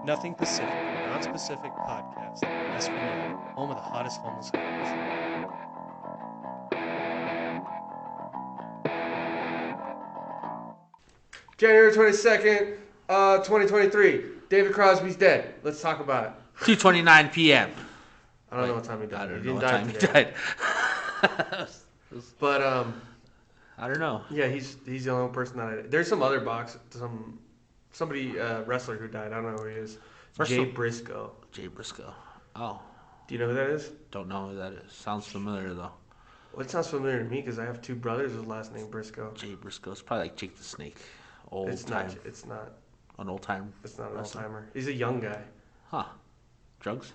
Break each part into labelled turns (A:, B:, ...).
A: Nothing Pacific, a non-specific podcast. Yes, we know, home of the hottest homeless homies.
B: January 22nd, 2023. David Crosby's dead. Let's talk about it.
C: 2:29 p.m.
B: I don't know what time he died.
C: I don't
B: He
C: know
B: didn't
C: what
B: die
C: time he
B: today.
C: died.
B: But
C: I don't know.
B: yeah, he's the only person that I. There's some other somebody wrestler who died. I don't know who he is. Jay Briscoe.
C: Jay Briscoe. Oh,
B: Do you know who that is?
C: don't know who that is. Sounds familiar though.
B: Well, it sounds familiar to me because I have two brothers with last name Briscoe.
C: Jay Briscoe. It's probably like Jake the Snake. Old
B: It's
C: time.
B: not. It's not.
C: An old time.
B: It's not an old
C: wrestler.
B: timer. He's a young guy.
C: Huh. Drugs?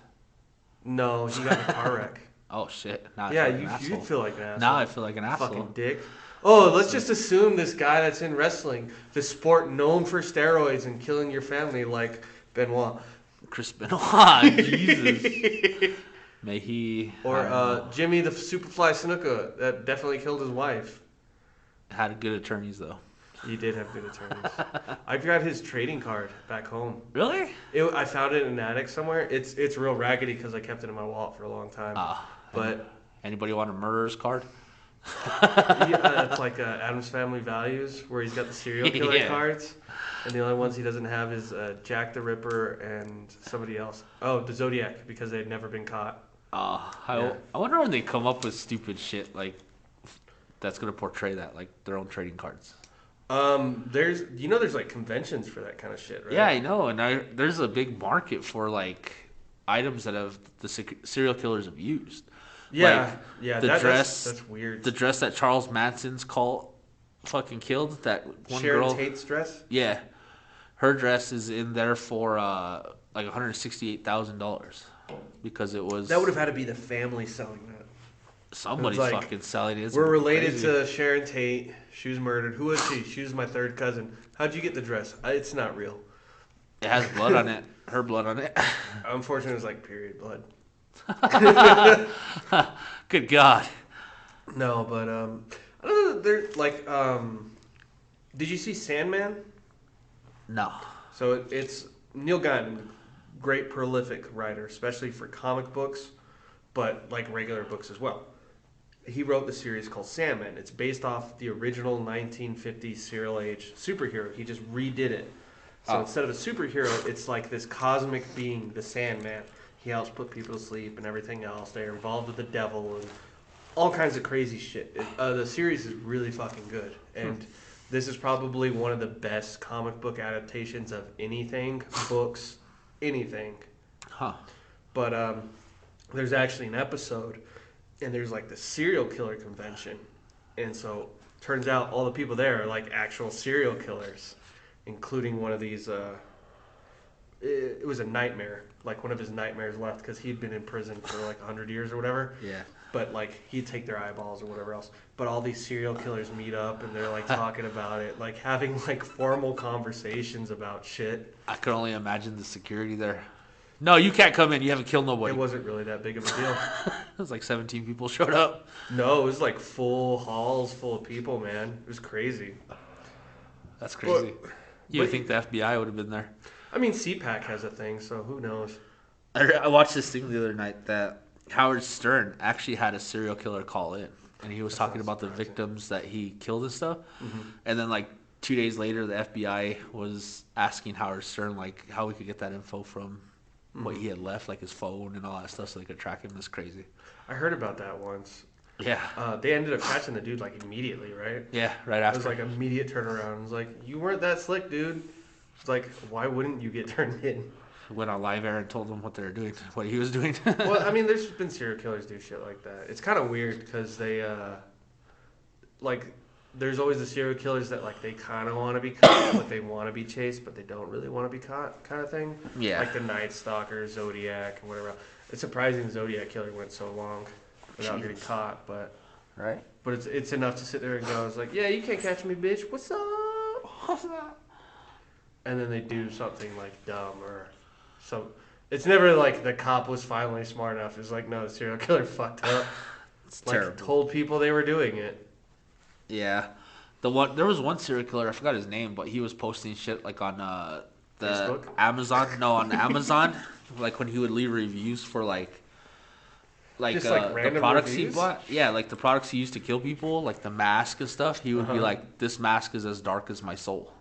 B: No, he got in a car wreck.
C: Oh shit. Now I
B: Yeah,
C: feel like an
B: you
C: asshole.
B: feel like an asshole.
C: Now I feel like an asshole.
B: Fucking dick. Oh, let's just assume this guy that's in wrestling, the sport known for steroids and killing your family, like Benoit.
C: Chris Benoit. Jesus. May he. I don't
B: Or
C: know.
B: Jimmy the Superfly Snuka, that definitely killed his wife.
C: Had good attorneys though.
B: He did have good attorneys. I've got his trading card back home.
C: Really?
B: I found it in an attic somewhere. It's real raggedy because I kept it in my wallet for a long time. But
C: Anybody want a murderer's card?
B: yeah, it's like Adam's Family Values, where he's got the serial killer
C: Yeah.
B: cards, and the only ones he doesn't have is Jack the Ripper and somebody else. Oh, the Zodiac, because they'd never been caught.
C: I wonder when they come up with stupid shit like that's gonna portray that, like their own trading cards.
B: There's like conventions for that kind of shit, right?
C: Yeah, I know, and there's a big market for like items that have the serial killers have used.
B: Yeah,
C: Like,
B: yeah.
C: the dress,
B: that's weird.
C: the dress that Charles Manson's cult fucking killed. That one
B: Sharon
C: girl.
B: Tate's dress.
C: Yeah, her dress is in there for like $168,000 because it was
B: That would have had to be the family selling that.
C: somebody's
B: like,
C: fucking selling it. It's
B: We're related
C: crazy.
B: to Sharon Tate. She was murdered. Who was she? She was my third cousin. How'd you get the dress? It's not real.
C: It has blood on it. Her blood on it.
B: Unfortunately, it was like period blood.
C: Good God.
B: No, but I don't know. They're like, did you see Sandman?
C: No.
B: So it's Neil Gaiman, great prolific writer, especially for comic books, but like regular books as well. He wrote the series called Sandman. It's based off the original 1950s serial age superhero. He just redid it. So instead of a superhero, it's like this cosmic being, the Sandman. He helps put people to sleep and everything else. They're involved with the devil and all kinds of crazy shit. The series is really fucking good. And this is probably one of the best comic book adaptations of anything, books, anything.
C: Huh.
B: But there's actually an episode, and there's like the serial killer convention. And so turns out all the people there are like actual serial killers, including one of these. It was a nightmare, like one of his nightmares left because he'd been in prison for like 100 years or whatever.
C: Yeah.
B: But like he'd take their eyeballs or whatever else. But all these serial killers meet up and they're like talking about it, like having like formal conversations about shit.
C: I could only imagine the security there. No, you can't come in. You haven't killed nobody.
B: It wasn't really that big of a deal.
C: It was like 17 people showed up.
B: No, it was like full halls full of people, man. It was crazy.
C: That's crazy. You would
B: but-
C: think the FBI would have been there.
B: I mean, CPAC has a thing, so who knows?
C: I watched this thing the other night that Howard Stern actually had a serial killer call in, and he was talking about the victims that he killed and stuff.
B: Mm-hmm.
C: And then like 2 days later, the FBI was asking Howard Stern like how we could get that info from what he had left, like his phone and all that stuff, so they could track him. That's crazy.
B: I heard about that once.
C: Yeah,
B: They ended up catching the dude like immediately, right?
C: yeah, right
B: It
C: after.
B: was like immediate turnaround. It was like, you weren't that slick, dude. It's like, why wouldn't you get turned in?
C: Went on live air and told them what they were doing, what he was doing.
B: Well, I mean, there's been serial killers do shit like that. It's kind of weird because they, like, there's always the serial killers that, like, they kind of want to be caught, but they want to be chased, but they don't really want to be caught kind of thing.
C: Yeah.
B: Like the Night Stalker, Zodiac, and whatever else. It's surprising the Zodiac killer went so long without getting caught, but
C: Right?
B: it's enough to sit there and go, it's like, yeah, you can't catch me, bitch. What's up?
C: What's that?
B: And then they do something like dumb or some. It's never like the cop was finally smart enough. It's like, no, the serial killer fucked up.
C: It's
B: Like
C: terrible.
B: told people they were doing it.
C: Yeah. There was one serial killer, I forgot his name, but he was posting shit like on the
B: Facebook?
C: Amazon. No, on Amazon, like when he would leave reviews for
B: Just, like,
C: the
B: random
C: products
B: reviews?
C: he bought. Yeah, like the products he used to kill people, like the mask and stuff. He would be
B: Uh-huh.
C: like, "This mask is as dark as my soul,"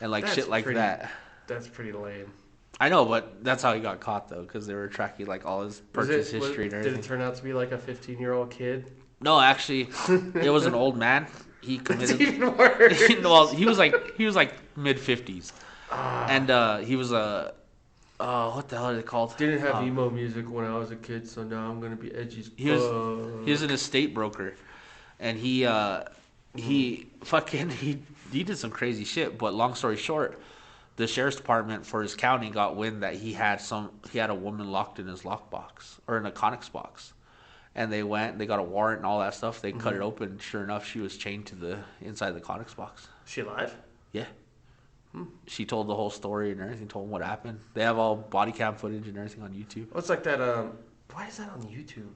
C: and like
B: That's
C: shit like
B: pretty-
C: that.
B: That's pretty lame.
C: I know, but that's how he got caught though, because they were tracking like all his purchase history and
B: Did
C: everything.
B: it turn out to be like a 15-year-old kid?
C: No, actually, it was an old man. He
B: It's
C: committed.
B: even worse.
C: Well, he was like mid-50s,
B: Ah.
C: and he was a what the hell are they called?
B: Didn't have
C: Um,
B: emo music when I was a kid, so now I'm gonna be edgy as
C: He was
B: fuck.
C: he was an estate broker, and he fucking he did some crazy shit. But long story short, the sheriff's department for his county got wind that he had a woman locked in his lockbox or in a Conex box, and they got a warrant and all that stuff. They cut it open. Sure enough, she was chained to the inside of the Conex box.
B: Is she alive?
C: Yeah. She told the whole story and everything. Told him what happened. They have all body cam footage and everything on YouTube.
B: Oh, it's like that. Why is that on YouTube?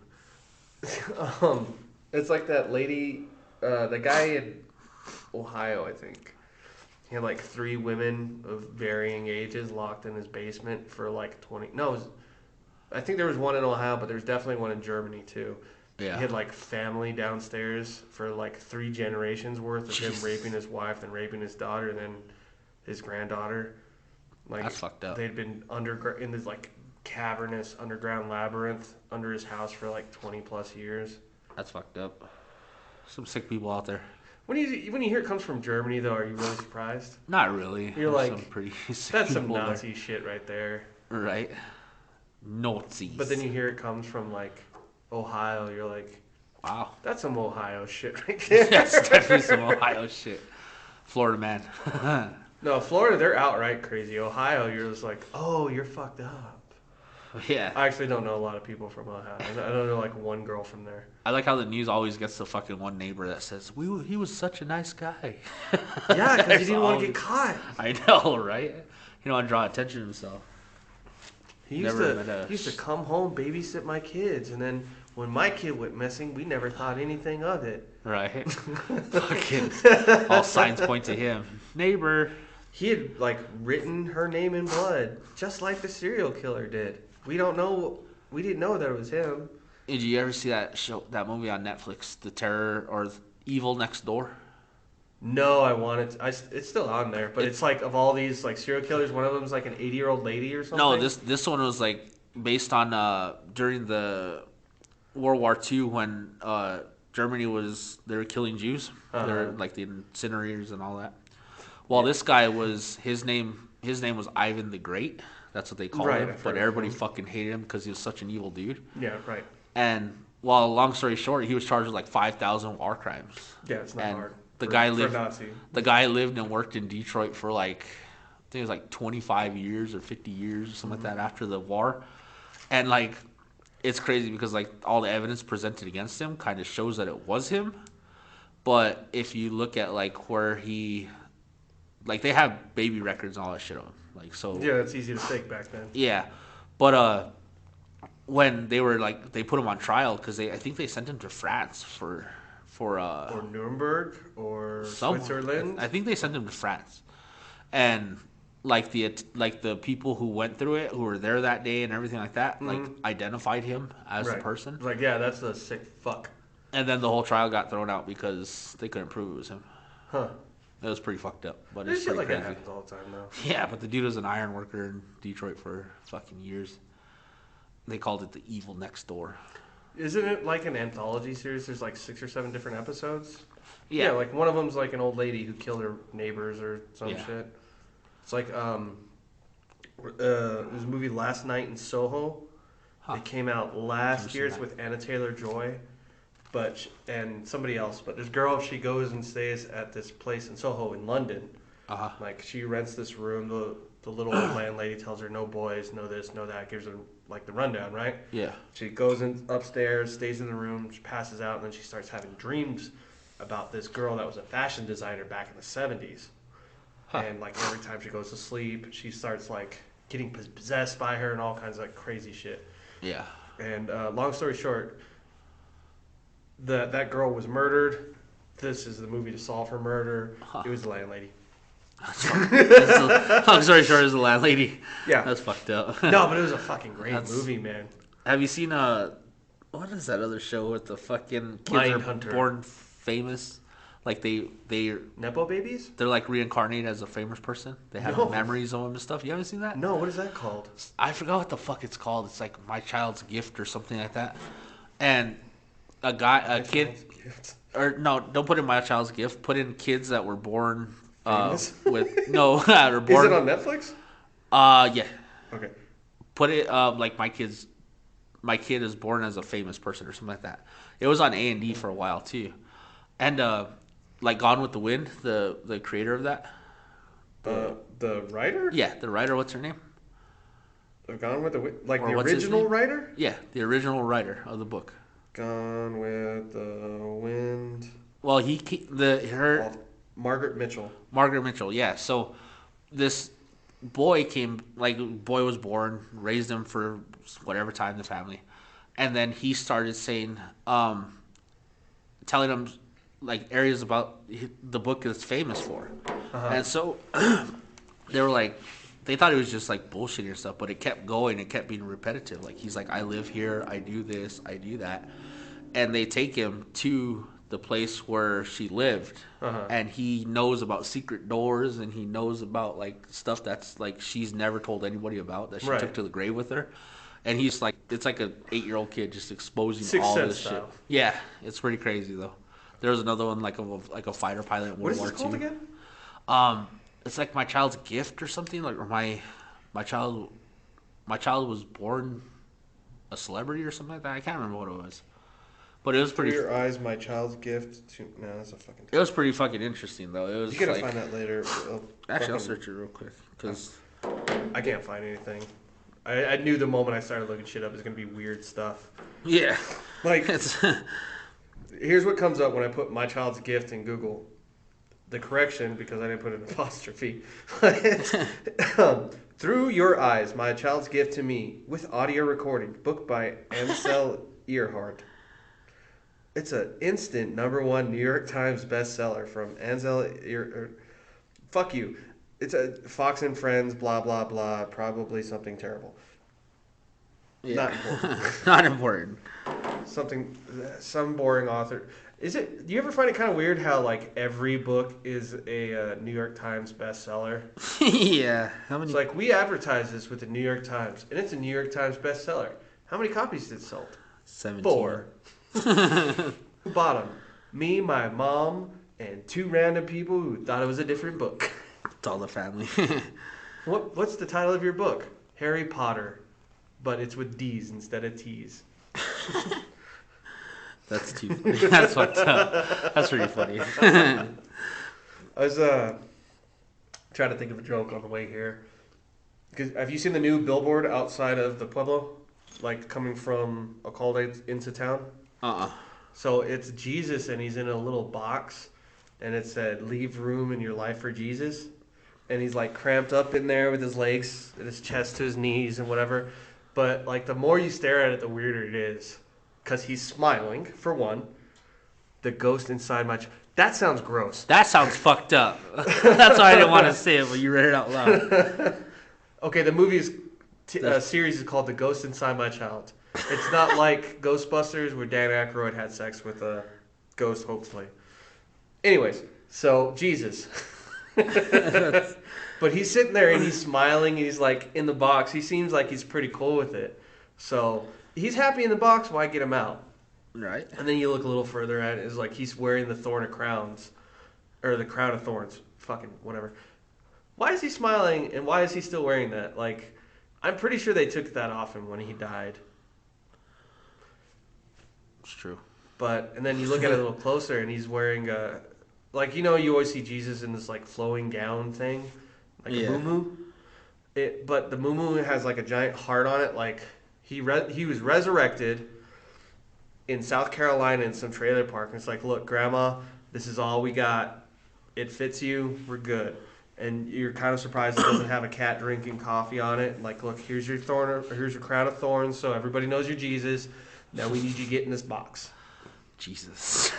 B: It's like that lady, the guy in Ohio, I think. He had like 3 women of varying ages locked in his basement for like 20. No, I think there was one in Ohio, but there's definitely one in Germany too.
C: Yeah.
B: He had like family downstairs for like 3 generations worth of him
C: Jeez.
B: raping his wife, then raping his daughter, and then his granddaughter. Like,
C: That's fucked up.
B: They'd been in this like cavernous underground labyrinth under his house for like 20 plus years.
C: That's fucked up. Some sick people out there.
B: When you hear it comes from Germany, though, are you really surprised?
C: Not really.
B: You're
C: There's
B: like,
C: some pretty sick
B: That's some
C: people there.
B: Nazi shit right there.
C: Right? Nazis.
B: But then you hear it comes from like Ohio, you're like,
C: wow.
B: that's some Ohio shit right there.
C: That's definitely some Ohio shit. Florida man.
B: No, Florida, they're outright crazy. Ohio, you're just like, oh, you're fucked up.
C: Yeah.
B: I actually don't know a lot of people from Ohio. I don't know like one girl from there.
C: I like how the news always gets the fucking one neighbor that says, he was such a nice guy.
B: Yeah, because he
C: It's
B: didn't want to
C: always-
B: get caught.
C: I know, right? He don't want to draw attention to himself.
B: He used
C: Never met
B: to
C: a-
B: he used to come home, babysit my kids, and then when my kid went missing, we never thought anything of it.
C: Right? Fucking all signs point to him. Neighbor.
B: He had like written her name in blood, just like the serial killer did. We didn't know that it was him.
C: Did you ever see that movie on Netflix, The Terror or Evil Next Door?
B: No, I wanted to, it's still on there, but it's like of all these like serial killers, one of them's like an 80-year-old lady or something.
C: No, this one was like based on during the World War II when Germany they were killing Jews.
B: Uh-huh.
C: They're like the incinerators and all that. Well, this guy was his name was Ivan the Great. That's what they called
B: Right,
C: him.
B: I've
C: But
B: heard of
C: everybody
B: him.
C: fucking hated him because he was such an evil dude.
B: Yeah, right.
C: And well, long story short, he was charged with like 5,000 war crimes.
B: Yeah, it's not
C: And
B: hard.
C: the
B: for-
C: guy
B: for
C: lived-
B: Nazi.
C: The guy lived and worked in Detroit for like, I think it was like 25 years or 50 years or something like that after the war. And like, it's crazy because like all the evidence presented against him kind of shows that it was him. But if you look at like where like they have baby records and all that shit on him. Like, so.
B: Yeah, that's easy to fake back then.
C: Yeah. But when they were like, they put him on trial because I think they sent him to France for
B: Or Nuremberg or
C: somewhere.
B: Switzerland.
C: I think they sent him to France, and like the people who went through it, who were there that day and everything like that, like identified him as the
B: Right.
C: person,
B: It's like, yeah, that's a sick fuck.
C: and then the whole trial got thrown out because they couldn't prove it was him.
B: Huh.
C: It was pretty fucked up, but
B: This
C: it's
B: shit
C: pretty
B: like that
C: crazy.
B: happens all the time now.
C: Yeah, but the dude was an iron worker in Detroit for fucking years. They called it The Evil Next Door.
B: Isn't it like an anthology series? There's like 6 or 7 different episodes.
C: Yeah,
B: like one of them's like an old lady who killed her neighbors or some
C: Yeah.
B: shit. It's like there's a movie Last Night in Soho.
C: Huh.
B: It came out last
C: Never
B: year.
C: seen
B: It's
C: that.
B: with Anna Taylor-Joy, and somebody else. But this girl, she goes and stays at this place in Soho in London.
C: uh-huh.
B: Like she rents this room. The little old landlady tells her no boys, no this, no that. Gives her like the rundown, right?
C: Yeah.
B: She goes in upstairs, stays in the room, she passes out, and then she starts having dreams about this girl that was a fashion designer back in the 70s.
C: Huh.
B: And like every time she goes to sleep, she starts like getting possessed by her and all kinds of like crazy shit.
C: Yeah.
B: And long story short, that girl was murdered. This is the movie to solve her murder.
C: Huh.
B: It was the landlady.
C: Long story short, is the landlady.
B: Yeah.
C: That's fucked up.
B: No, but it was a fucking great
C: That's-
B: movie, man.
C: Have you seen what is that other show with the fucking kids are
B: Mindhunter.
C: born famous? Like they're
B: Nepo babies?
C: like reincarnated as a famous person. They have
B: No.
C: memories of them and stuff. You haven't seen that?
B: No, what is that called?
C: I forgot what the fuck it's called. It's like My Child's Gift or something like that. And a kid, or no, don't put in My Child's Gift. Put in kids that were born
B: Famous?
C: with no, that were
B: Is
C: born.
B: it on Netflix?
C: Yeah.
B: Okay.
C: Put it like my kid is born as a famous person or something like that. It was on A&E for a while too, and like Gone with the Wind, the creator of that.
B: The writer?
C: Yeah, the writer. What's her name?
B: Gone with the Wind? Like
C: Or
B: the
C: what's his
B: original
C: name?
B: writer?
C: Yeah, the original writer of the book.
B: Gone with the Wind.
C: Well, her
B: Margaret Mitchell.
C: Margaret Mitchell. Yeah. So this boy was born, raised him for whatever time in the family, and then he started saying, telling him like areas about the book is famous for, and so they were like, they thought it was just like bullshitting and stuff, but it kept going, it kept being repetitive. Like he's like, I live here, I do this, I do that, and they take him to the place where she lived, and he knows about secret doors, and he knows about like stuff that's like she's never told anybody about that she
B: Right.
C: took to the grave with her, and he's like, it's like an 8-year-old kid just exposing
B: Sixth
C: all
B: Sense
C: this shit.
B: style.
C: Yeah, it's pretty crazy though. There was another one like a fighter pilot in
B: What
C: World
B: is
C: War
B: this called
C: II.
B: again?
C: It's like My Child's Gift or something, like, or my child was born a celebrity or something like that. I can't remember what it was, but it was
B: Through
C: pretty.
B: Your Eyes, My Child's Gift to... No, that's a fucking...
C: It was pretty fucking interesting though. It was
B: You gotta
C: like,
B: find that later.
C: actually, I'll
B: Fucking-
C: search it real quick because
B: I can't find anything. I knew the moment I started looking shit up, it's gonna be weird stuff.
C: yeah,
B: Like,
C: it's
B: here's what comes up when I put My Child's Gift in Google. The correction, because I didn't put an apostrophe. Through Your Eyes, My Child's Gift to Me, with audio recording, book by Ansel Earhart. It's an instant #1 New York Times bestseller from Ansel Earhart. Fuck you. It's a Fox and Friends, blah, blah, blah, probably something terrible. Not important.
C: not important.
B: Some boring author. Do you ever find it kind of weird how like every book is a New York Times bestseller?
C: Yeah, how many?
B: It's like we advertise this with the New York Times, and it's a New York Times bestseller. How many copies did it sold?
C: 17.
B: 4. Who bought them? Me, my mom, and 2 random people who thought it was a different book.
C: It's all the family.
B: What's the title of your book? Harry Potter, but it's with D's instead of T's.
C: That's too funny. That's fucked up. That's pretty funny.
B: I was trying to think of a joke on the way here. Have you seen the new billboard outside of the Pueblo? Like coming from Alcalde into town? So it's Jesus and he's in a little box and it said, leave room in your life for Jesus. And he's like cramped up in there with his legs and his chest to his knees and whatever. But like the more you stare at it, the weirder it is. Because he's smiling, for one. The ghost inside my... That sounds gross.
C: That sounds fucked up. That's why I didn't want to say it, but you read it out loud.
B: Okay, the movie's series is called The Ghost Inside My Child. It's not like Ghostbusters where Dan Aykroyd had sex with a ghost, hopefully. Anyways, so Jesus. But he's sitting there and he's smiling. He's like in the box. He seems like he's pretty cool with it. So he's happy in the box. Why get him out?
C: Right.
B: And then you look a little further at it. It's like he's wearing the thorn of crowns. Or the crown of thorns. Fucking whatever. Why is he smiling and why is he still wearing that? Like, I'm pretty sure they took that off him when he died.
C: It's true.
B: And then you look at it a little closer and he's wearing a... Like, you know, you always see Jesus in this, like, flowing gown thing. Like a muumuu. But the muumuu has, like, a giant heart on it. Like, he was resurrected in South Carolina in some trailer park. And it's like, look, Grandma, this is all we got. It fits you. We're good. And you're kind of surprised it doesn't have a cat drinking coffee on it. Like, look, here's your crown of thorns, so everybody knows you're Jesus. Now we need you to get in this box.
C: Jesus.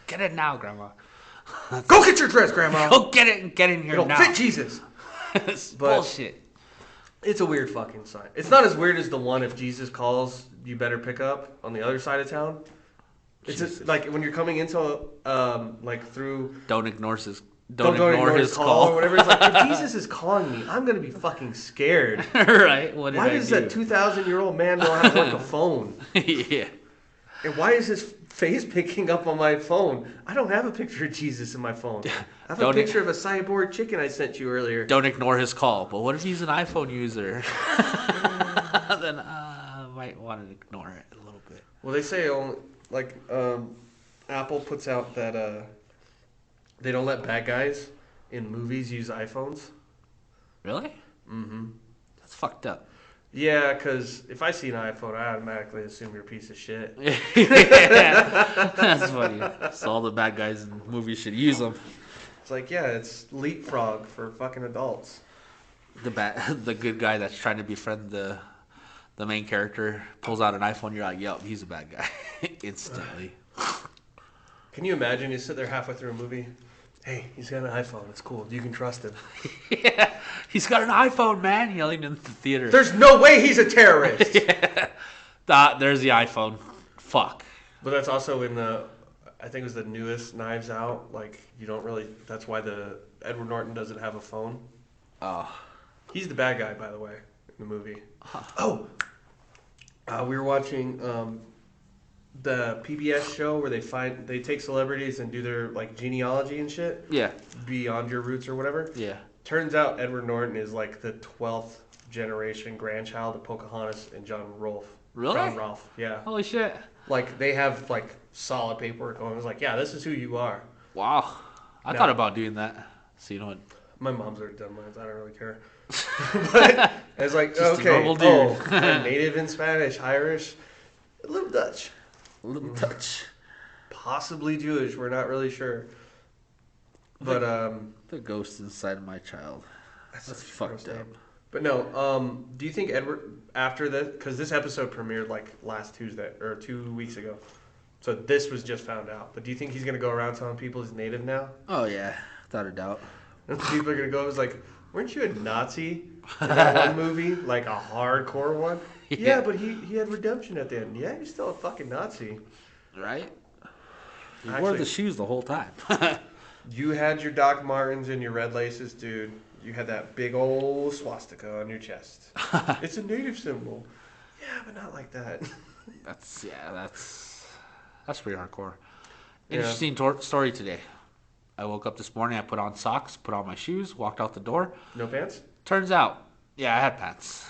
C: Get it now, Grandma.
B: Go get your dress, Grandma.
C: Go get it and get in here
B: It'll
C: now.
B: fit Jesus.
C: It's
B: But-
C: bullshit.
B: It's a weird fucking sign. It's not as weird as the one if Jesus calls, you better pick up on the other side of town. It's just like when you're coming into like through.
C: Don't ignore his
B: call or whatever. It's like if Jesus is calling me, I'm gonna be fucking scared.
C: Right? What did
B: Why
C: I
B: does
C: do?
B: that 2,000-year-old man know how to work a phone?
C: Yeah.
B: And why is his face picking up on my phone? I don't have a picture of Jesus in my phone. I have a
C: Don't
B: picture of a cyborg chicken I sent you earlier.
C: Don't ignore his call. But what if he's an iPhone user? Then I might want to ignore it a little bit.
B: Well, they say only like Apple puts out that they don't let bad guys in movies use iPhones.
C: Really?
B: Mm-hmm.
C: That's fucked up.
B: Yeah, because if I see an iPhone, I automatically assume you're a piece of shit.
C: That's funny. So all the bad guys in movies should use them.
B: It's like, yeah, it's leapfrog for fucking adults.
C: The good guy that's trying to befriend the main character pulls out an iPhone. You're like, yup, he's a bad guy instantly.
B: Can you imagine you sit there halfway through a movie? Hey, he's got an iPhone. It's cool. You can trust him.
C: Yeah, he's got an iPhone, man. Yelling in the theater.
B: There's no way he's a terrorist.
C: Yeah. There's the iPhone. Fuck.
B: But that's also in the, I think it was the newest Knives Out. Like, you don't really, that's why the Edward Norton doesn't have a phone.
C: Oh.
B: He's the bad guy, by the way, in the movie.
C: Huh.
B: Oh, we were watching the PBS show where they take celebrities and do their like genealogy and shit,
C: Yeah.
B: Beyond Your Roots or whatever.
C: Yeah.
B: Turns out Edward Norton is like the 12th generation grandchild of Pocahontas and John Rolfe.
C: Really?
B: John Rolfe, yeah.
C: Holy shit.
B: Like they have like solid paperwork going. It's like, yeah, this is who you are.
C: Wow. I
B: No.
C: thought about doing that. So you know what?
B: My mom's already done mine. I don't really care. But it's like,
C: Just a
B: okay,
C: normal dude.
B: I'm native in Spanish, Irish, a little Dutch,
C: A little touch.
B: possibly Jewish. We're not really sure. But
C: The ghost inside of my child. That's
B: such a
C: fucked
B: gross
C: up.
B: name. But no, do you think Edward after this? Because this episode premiered like last Tuesday or 2 weeks ago, so this was just found out. But do you think he's gonna go around telling people he's native now?
C: Oh yeah, without a doubt.
B: And people are gonna go. It's like, weren't you a Nazi in that one movie, like a hardcore one?
C: Yeah.
B: Yeah, but he had redemption at the end. Yeah, you're still a fucking Nazi.
C: Right? He wore
B: Actually-
C: the shoes the whole time.
B: You had your Doc Martens and your red laces, dude. You had that big old swastika on your chest. It's a native symbol. Yeah, but not like that.
C: That's pretty hardcore.
B: Yeah.
C: Interesting story today. I woke up this morning. I put on socks, put on my shoes, walked out the door.
B: No pants?
C: Turns out, yeah, I had pants.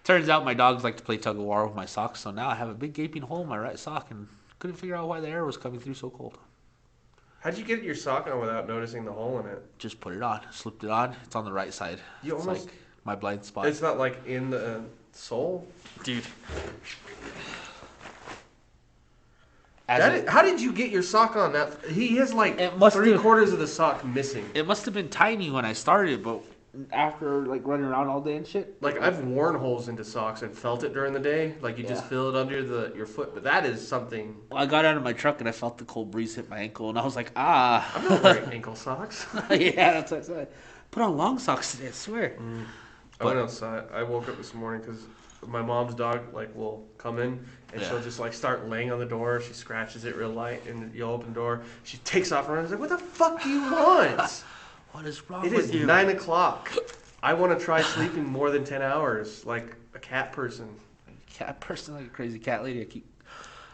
C: Turns out my dogs like to play tug of war with my socks, so now I have a big gaping hole in my right sock and couldn't figure out why the air was coming through so cold.
B: How'd you get your sock on without noticing the hole in it?
C: Just put it on, slipped it on. It's on the right side.
B: You
C: It's
B: almost-
C: like my blind spot.
B: It's not like in the sole?
C: Dude.
B: How did you get your sock on that? He has like
C: It must have-
B: 3/4 of the sock missing.
C: It must have been tiny when I started, but after like running around all day and shit.
B: Like I've worn holes into socks and felt it during the day. Like you just
C: Yeah.
B: feel it under your foot. But that is something.
C: Well, I got out of my truck and I felt the cold breeze hit my ankle, and I was like, ah.
B: I'm not wearing ankle socks.
C: Yeah, that's what I said. Put on long socks today, I swear.
B: I went outside. I woke up this morning because my mom's dog will come in and
C: Yeah.
B: she'll just like start laying on the door. She scratches it real light and you'll open the door. She takes off and runs. Like, what the fuck do you want?
C: What is wrong
B: It
C: with
B: is
C: you?
B: 9 o'clock. I want to try sleeping more than 10 hours like a cat person.
C: Cat person, like a crazy cat lady.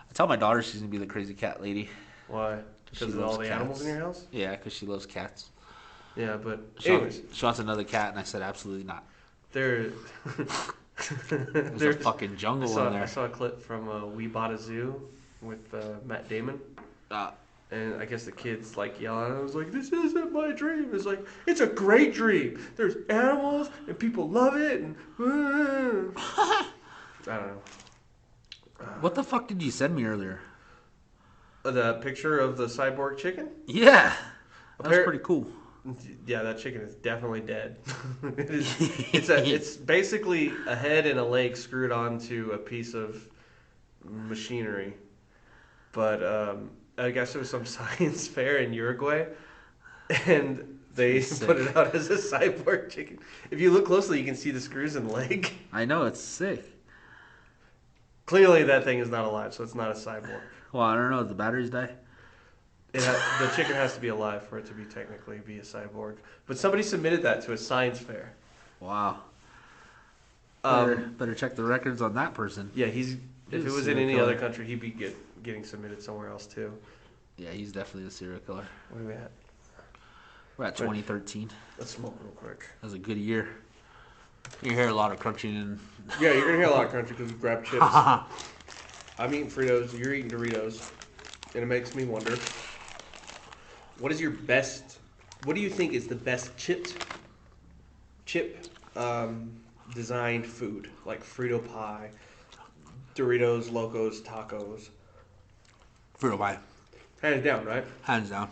C: I tell my daughter she's gonna be the crazy cat lady.
B: Why?
C: She
B: Because of all
C: loves
B: the
C: cats.
B: animals in your house?
C: Yeah, because she loves cats.
B: Yeah, but
C: She
B: anyways,
C: wants, she wants another cat, and I said absolutely not.
B: there.
C: There's a fucking jungle in
B: I
C: there.
B: saw a clip from We Bought a Zoo with Matt Damon.
C: Uh,
B: And I guess the kids like yelling. I was like, "This isn't my dream." It's like, it's a great dream. There's animals and people love it. And I don't know.
C: what the fuck did you send me earlier?
B: The picture of the cyborg chicken.
C: Yeah, that was
B: Appar-
C: pretty cool.
B: Yeah, that chicken is definitely dead. It's basically a head and a leg screwed onto a piece of machinery. But I guess it was some science fair in Uruguay, and they
C: Sick.
B: put it out as a cyborg chicken. If you look closely, you can see the screws in the leg.
C: I know, it's sick.
B: Clearly, that thing is not alive, so it's not a cyborg.
C: Well, I don't know. Did the batteries die?
B: The chicken has to be alive for it to technically be a cyborg. But somebody submitted that to a science fair.
C: Wow.
B: Um,
C: Better check the records on that person.
B: yeah, if it was in
C: serial
B: any
C: killer.
B: other country, he'd be getting submitted somewhere else too.
C: Yeah, he's definitely a serial killer.
B: Where are we at?
C: We're at 2013.
B: Let's smoke real quick.
C: That was a good year. You hear a lot of crunching and.
B: Yeah, you're gonna hear a lot of country because we grab chips. I'm eating Fritos, you're eating Doritos, and it makes me wonder, what is your best? What do you think is the best chip designed food, like Frito pie, Doritos, Locos, tacos?
C: Frito pie.
B: Hands down, right?
C: Hands down.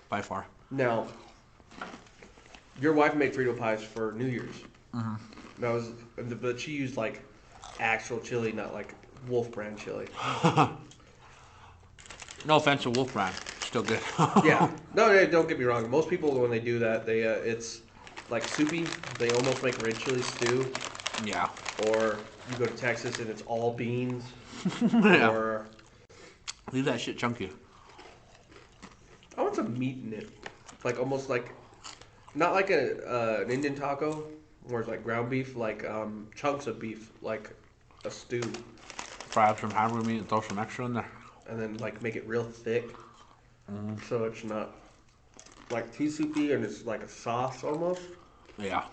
C: By far.
B: Now, your wife made Frito pies for New Year's. But she used like actual chili, not like Wolf brand chili.
C: No offense to Wolf Brand. Still good.
B: Yeah. No, don't get me wrong. Most people, when they do that, they it's like soupy. They almost make red chili stew.
C: Yeah.
B: Or you go to Texas and it's all beans.
C: Yeah.
B: Or
C: Leave that shit chunky.
B: I want some meat in it. Like almost like, not like an Indian taco, where it's like ground beef, like chunks of beef, like a stew.
C: Fry up some hamburger meat and throw some extra in there.
B: And then like make it real thick. So it's not like tea soupy and it's like a sauce almost.
C: Yeah.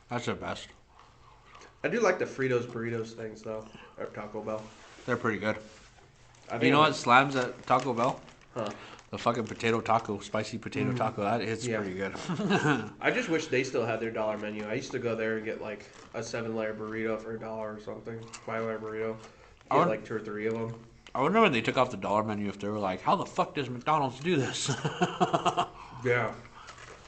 C: That's the best.
B: I do like the Fritos burritos things though at Taco Bell.
C: They're pretty good.
B: I
C: You know what slams at Taco Bell?
B: Huh.
C: The fucking potato taco, spicy potato taco. That is
B: Yeah.
C: pretty good.
B: I just wish they still had their dollar menu. I used to go there and get like a 7-layer burrito for $1 or something. 5-layer burrito.
C: I
B: Get
C: would-
B: like 2 or 3 of them.
C: I wonder when they took off the dollar menu if they were like, how the fuck does McDonald's do this?
B: Yeah.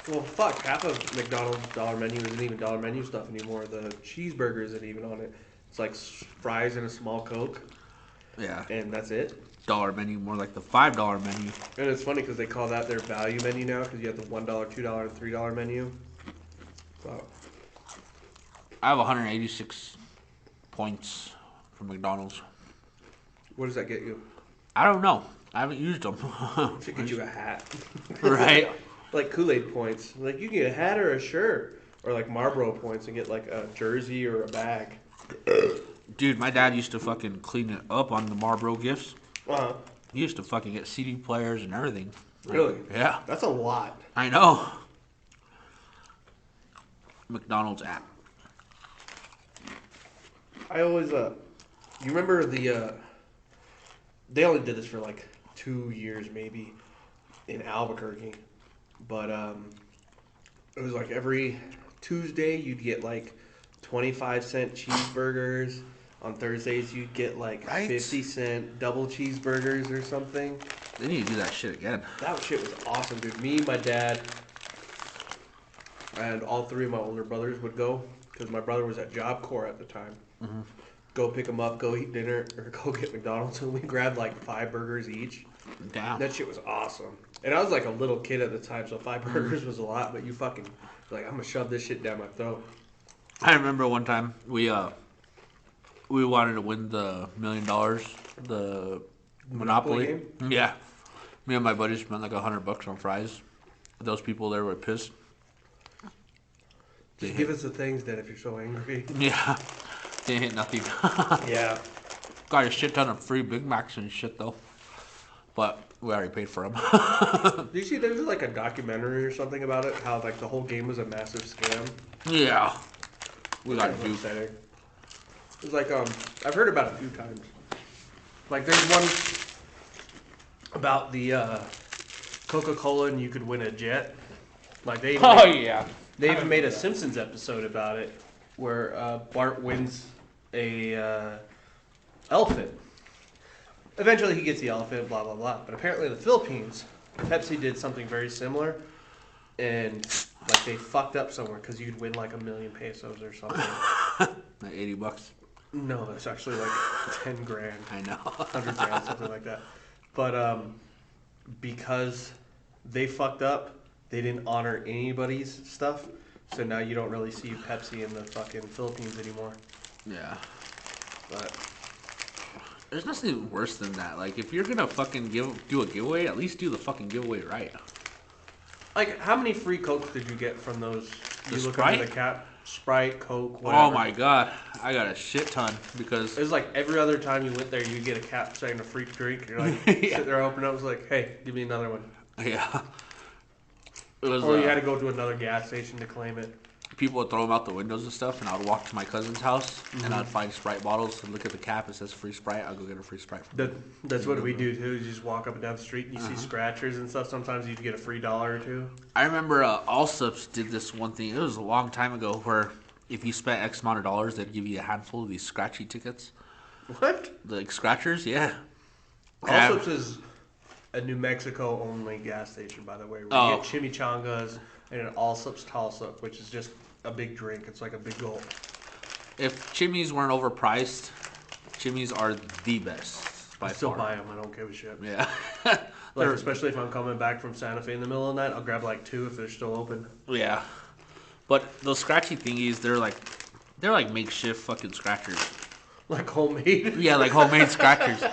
B: Well, fuck. Half of McDonald's dollar menu isn't even dollar menu stuff anymore. The cheeseburger isn't even on it. It's like fries and a small Coke,
C: Yeah.
B: and that's it.
C: Dollar menu, more like the $5 menu.
B: And it's funny because they call that their value menu now because you have the $1, $2, and $3 menu. So,
C: I have 186 points from McDonald's.
B: what does that get you?
C: I don't know. I haven't used them.
B: Should get you a hat.
C: Right?
B: Like Kool-Aid points. Like you can get a hat or a shirt. Or like Marlboro points and get like a jersey or a bag.
C: Dude, my dad used to fucking clean it up on the Marlboro gifts.
B: Uh-huh.
C: He used to fucking get CD players and everything.
B: Really?
C: Yeah.
B: That's a lot.
C: I know. McDonald's app.
B: I always, you remember they only did this for like 2 years maybe in Albuquerque. But, it was like every Tuesday you'd get like 25-cent cheeseburgers. On Thursdays you'd get like
C: Right.
B: 50-cent double cheeseburgers or something.
C: They need to do that shit again.
B: That shit was awesome, dude. Me, my dad, and all 3 of my older brothers would go because my brother was at Job Corps at the time. Go pick him up, go eat dinner, or go get McDonald's, and we grabbed like 5 burgers each.
C: Damn.
B: That shit was awesome. And I was like a little kid at the time, so 5 burgers was a lot. But you fucking like, I'm gonna shove this shit down my throat.
C: I remember one time we wanted to win the $1 million, the
B: Monopoly
C: Monopoly. Yeah. Me and my buddies spent like $100 on fries. Those people there were pissed.
B: Just give us the things then if you're so angry.
C: Yeah. They hit nothing.
B: Yeah.
C: Got a shit ton of free Big Macs and shit though. But we already paid for them.
B: Did you see there was like a documentary or something about it? How like the whole game was a massive scam.
C: Yeah. We got
B: Kind of
C: duped.
B: upsetting. It's like I've heard about it a few times. Like there's one about the Coca-Cola and you could win a jet. Like they
C: yeah.
B: they even made a Simpsons episode about it where Bart wins a elephant. Eventually he gets the elephant, blah blah blah. But apparently in the Philippines, Pepsi did something very similar, and like they fucked up somewhere because you'd win like 1,000,000 pesos or something.
C: Like $80.
B: No, it's actually like 10 grand,
C: I know.
B: 100 grand, something like that. But because they fucked up, they didn't honor anybody's stuff. So now you don't really see Pepsi in the fucking Philippines anymore.
C: Yeah.
B: But
C: There's nothing worse than that. Like, if you're gonna fucking do a giveaway, at least do the fucking giveaway right.
B: like, how many free Cokes did you get from those?
C: The
B: You look
C: Sprite?
B: under the cap. Sprite, Coke, whatever.
C: Oh my god, I got a shit ton because
B: It was like every other time you went there, you get a cap saying a free drink. You're like,
C: Yeah.
B: sit there, open up, it was like, hey, give me another one.
C: yeah, it was.
B: Or you had to go to another gas station to claim it.
C: People would throw them out the windows and stuff, and I would walk to my cousin's house and I'd find Sprite bottles and look at the cap. It says free Sprite. I'll go get a free Sprite.
B: That's what we do too. You just walk up and down the street and you see scratchers and stuff. Sometimes you get a free $1 or two.
C: I remember Allsups did this one thing. It was a long time ago where if you spent X amount of dollars, they'd give you a handful of these scratchy tickets.
B: What?
C: The scratchers, yeah.
B: Allsups is a New Mexico only gas station, by the way. Where
C: Oh.
B: you get chimichangas and an Allsups Tallsup, which is just a big drink. It's like a big gulp.
C: If chimneys weren't overpriced, chimneys are the best by
B: I still
C: far.
B: buy them. I don't give a shit.
C: Yeah.
B: Like,
C: They're-
B: especially if I'm coming back from Santa Fe in the middle of the night, I'll grab like 2 if they're still open.
C: Yeah. But those scratchy thingies, they're like makeshift fucking scratchers.
B: Like homemade.
C: Yeah, like homemade scratchers.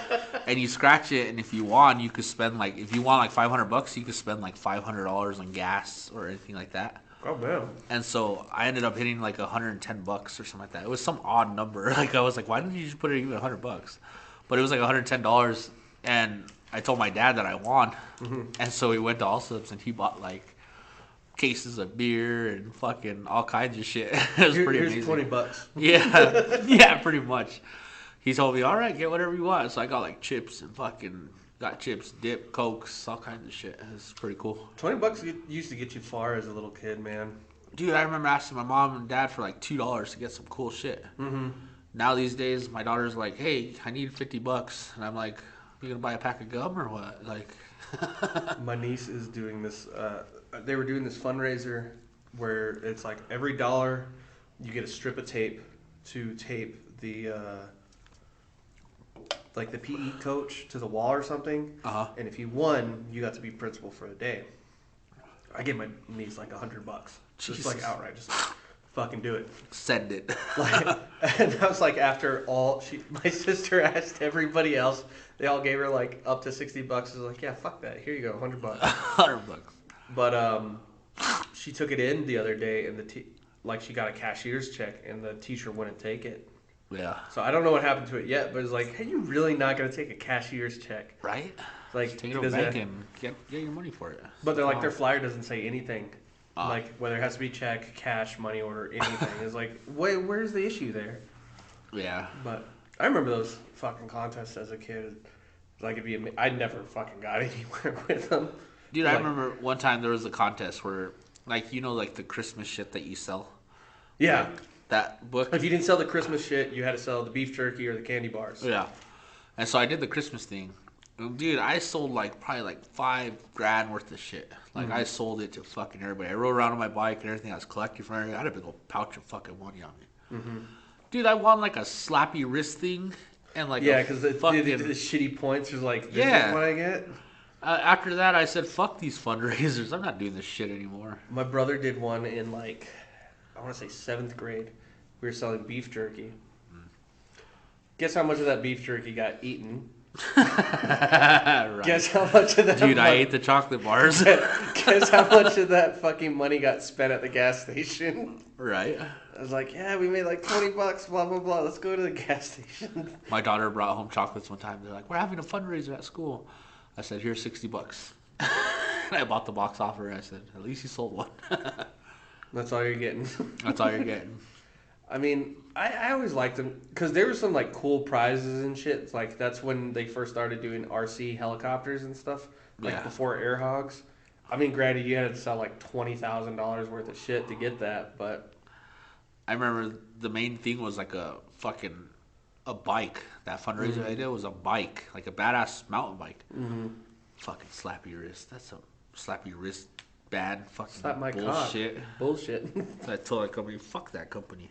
C: And you scratch it, and if you want, you could spend like, if you want like $500, you could spend like $500 on gas or anything like that.
B: Oh man.
C: And so I ended up hitting like $110 or something like that. It was some odd number. Like I was like, why didn't you just put it even $100? But it was like $110, and I told my dad that I won, and so we went to Allsups and he bought like cases of beer and fucking all kinds of shit. It was pretty
B: Here's
C: amazing.
B: $20.
C: Yeah, yeah, pretty much. He told me, all right, get whatever you want. So I got like chips and fucking got chips, dip, Cokes, all kinds of shit. It was pretty cool.
B: $20 used to get you far as a little kid, man.
C: Dude, I remember asking my mom and dad for like $2 to get some cool shit.
B: Mm-hmm.
C: Now these days, my daughter's like, hey, I need $50. And I'm like, you gonna buy a pack of gum or what? Like,
B: My niece is doing this. They were doing this fundraiser where it's like every $1 you get a strip of tape to tape the like the PE coach to the wall or something.
C: uh-huh.
B: And if you won, you got to be principal for a day. I gave my niece like $100, just like
C: Jesus.
B: outright, just fucking do it.
C: Send it.
B: Like, and that was like after all. My sister asked everybody else. They all gave her like up to $60. I was like, yeah, fuck that. Here you go, $100.
C: $100.
B: But she took it in the other day, and like she got a cashier's check, and the teacher wouldn't take it.
C: Yeah.
B: So I don't know what happened to it yet, but it's like, hey, you really not gonna take a cashier's check?
C: Right?
B: Like,
C: Take it to a
B: does
C: bank
B: it-
C: and get your money for it.
B: but they're like their flyer doesn't say anything,
C: Ah.
B: like whether it has to be check, cash, money order, anything. It's like, wait, where's the issue there?
C: Yeah.
B: But I remember those fucking contests as a kid. Like, I never fucking got anywhere with them.
C: Dude, I
B: Like-
C: remember one time there was a contest where, like, like the Christmas shit that you sell.
B: Yeah.
C: That book.
B: If you didn't sell the Christmas shit, you had to sell the beef jerky or the candy bars.
C: Yeah. And so I did the Christmas thing. And dude, I sold like probably like $5,000 worth of shit. Like I sold it to fucking everybody. I rode around on my bike and everything. I was collecting from everybody. I had a big old pouch of fucking money on me. Dude, I won like a slappy wrist thing and like
B: Yeah,
C: a
B: because the
C: fucking.
B: shitty points was like, this
C: Yeah.
B: is what I get.
C: After that, I said, "Fuck these fundraisers. I'm not doing this shit anymore."
B: My brother did one in like, I want to say 7th grade. We were selling beef jerky. Guess how much of that beef jerky got eaten?
C: Right.
B: Guess how much of that
C: Dude, I
B: mon-
C: ate the chocolate bars.
B: Guess how much of that fucking money got spent at the gas station?
C: Right.
B: I was like, yeah, we made like $20, blah, blah, blah. Let's go to the gas station.
C: My daughter brought home chocolates one time. They're like, "We're having a fundraiser at school." I said, "Here's $60." And I bought the box off her. I said, "At least you sold one."
B: That's all you're getting.
C: That's all you're getting.
B: I mean, I always liked them because there were some like cool prizes and shit. It's like that's when they first started doing RC helicopters and stuff, like
C: Yeah.
B: before Air Hogs. I mean, granted, you had to sell like $20,000 worth of shit to get that, but
C: I remember the main thing was like a bike. That fundraiser I did was a bike, like a badass mountain bike.
B: mm-hmm.
C: Fucking slappy wrist. That's a slappy wrist bad fucking
B: Slap my
C: bullshit.
B: cock. Bullshit.
C: So I told that company, fuck that company.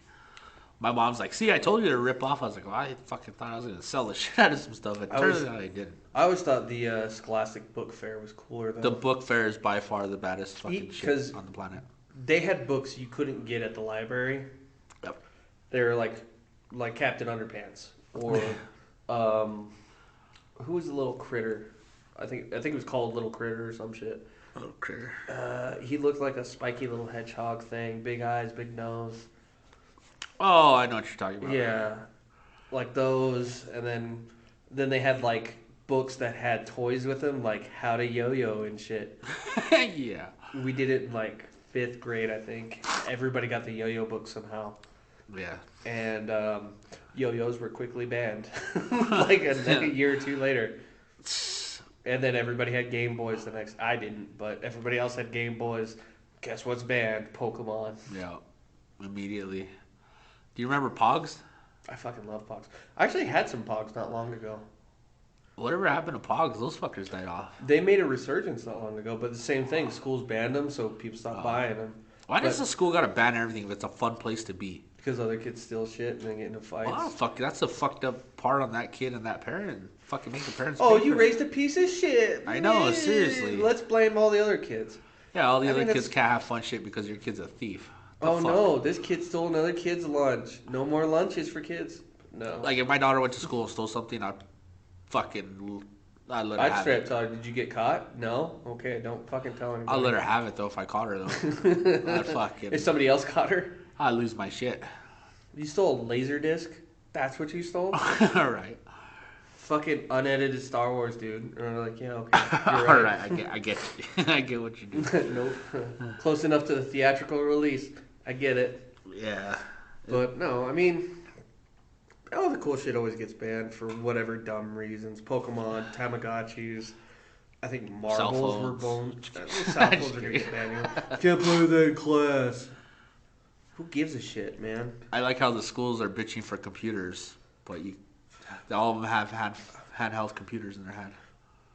C: My mom's like, "See, I told you to rip off." I was like, "Well, I fucking thought I was gonna sell the shit out of some stuff." It turns out I didn't.
B: I always thought the Scholastic Book Fair was cooler though.
C: The book fair is by far the baddest fucking
B: Because
C: shit on the planet.
B: they had books you couldn't get at the library.
C: Yep.
B: They were like Captain Underpants or who was the little critter? I think it was called Little Critter or some shit.
C: Little critter.
B: He looked like a spiky little hedgehog thing, big eyes, big nose.
C: Oh, I know what you're talking about.
B: Yeah, like those, and then they had like books that had toys with them, like how to yo-yo and shit.
C: Yeah.
B: We did it in like 5th grade, I think. Everybody got the yo-yo book somehow,
C: Yeah.
B: and yo-yos were quickly banned, like a year or two later. And then everybody had Game Boys the next. I didn't, but everybody else had Game Boys. Guess what's banned? Pokemon.
C: Yeah. Immediately. Do you remember Pogs?
B: I fucking love Pogs. I actually had some Pogs not long ago.
C: Whatever happened to Pogs? Those fuckers died off.
B: They made a resurgence not long ago, but the same thing. Schools banned them, so people stopped buying them.
C: Why does
B: But-
C: the school gotta ban everything if it's a fun place to be?
B: Because other kids steal shit and then get into fights.
C: Oh, fuck. That's the fucked up part on that kid and that parent. Fucking make the parents.
B: Oh,
C: pay
B: you
C: for it.
B: raised a piece of shit.
C: I know,
B: Man.
C: seriously.
B: Let's blame all the other kids.
C: Yeah, all the
B: I
C: other
B: mean,
C: kids
B: that's-
C: can't have fun shit because your kid's a thief. The
B: Oh
C: fuck?
B: no, this kid stole another kid's lunch. No more lunches for kids. No.
C: Like if my daughter went to school and stole something, I'd let her
B: I'd
C: have
B: straight up
C: it.
B: tell her, did you get caught? No? Okay, don't fucking tell anybody.
C: I'll let her have it though if I caught her though. I'd fucking.
B: If somebody else caught her?
C: I'd lose my shit.
B: You stole a laser disc? That's what you stole?
C: All right.
B: Fucking unedited Star Wars, dude. And they're like, yeah, okay. You're
C: All right. I get you. I get what you do.
B: Nope. Close enough to the theatrical release. I get it.
C: Yeah.
B: But no, I mean, all the cool shit always gets banned for whatever dumb reasons. Pokemon, Tamagotchis. I think marbles were
C: phones.
B: banned. Cell phones are gonna get banned. You know? Can't play that in class. Who gives a shit, man?
C: I like how the schools are bitching for computers, but all of them have handheld computers in their hand.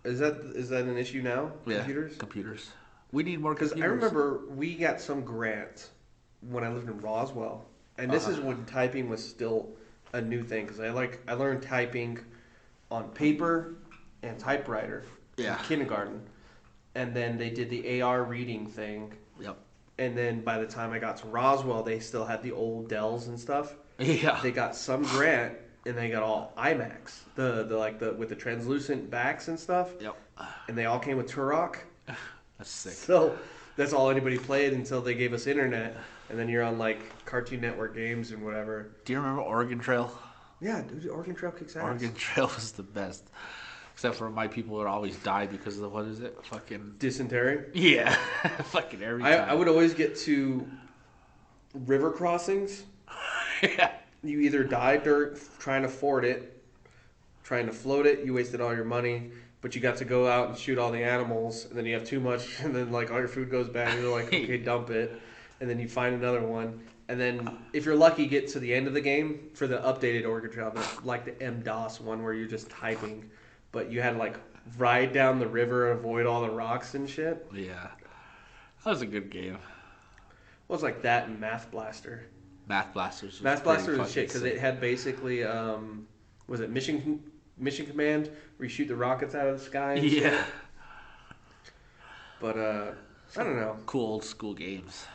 B: Is that an issue now?
C: Yeah,
B: Computers?
C: computers. We need more
B: Because
C: computers.
B: I remember we got some grant when I lived in Roswell, and this is when typing was still a new thing. Because I learned typing on paper and typewriter
C: Yeah.
B: in kindergarten, and then they did the AR reading thing,
C: Yep.
B: and then by the time I got to Roswell, they still had the old Dells and stuff.
C: Yeah.
B: They got some grant, and they got all iMacs, the with the translucent backs and stuff,
C: Yep.
B: and they all came with Turok.
C: That's sick.
B: So that's all anybody played until they gave us internet, and then you're on like Cartoon Network games and whatever.
C: Do you remember Oregon Trail?
B: Yeah, dude, Oregon Trail kicks ass.
C: Oregon Trail was the best. Except for my people would always die because of the, what is it? Fucking.
B: Dysentery.
C: Yeah. Fucking every time.
B: I would always get to river crossings.
C: Yeah.
B: You either died trying to ford it, trying to float it, you wasted all your money, but you got to go out and shoot all the animals, and then you have too much, and then like all your food goes bad, and you're like, okay, dump it, and then you find another one, and then if you're lucky, get to the end of the game for the updated Oregon Trail, like the M-DOS one where you're just typing, but you had to like ride down the river and avoid all the rocks and shit.
C: Yeah. That was a good game.
B: Well, it's like that and Math Blaster.
C: Math Blasters. Was
B: Math Blaster
C: pretty
B: was shit because
C: fucking
B: it had basically, was it Mission Command where you shoot the rockets out of the sky? And
C: sick.
B: shit?
C: Yeah.
B: But I don't know.
C: Cool old school games.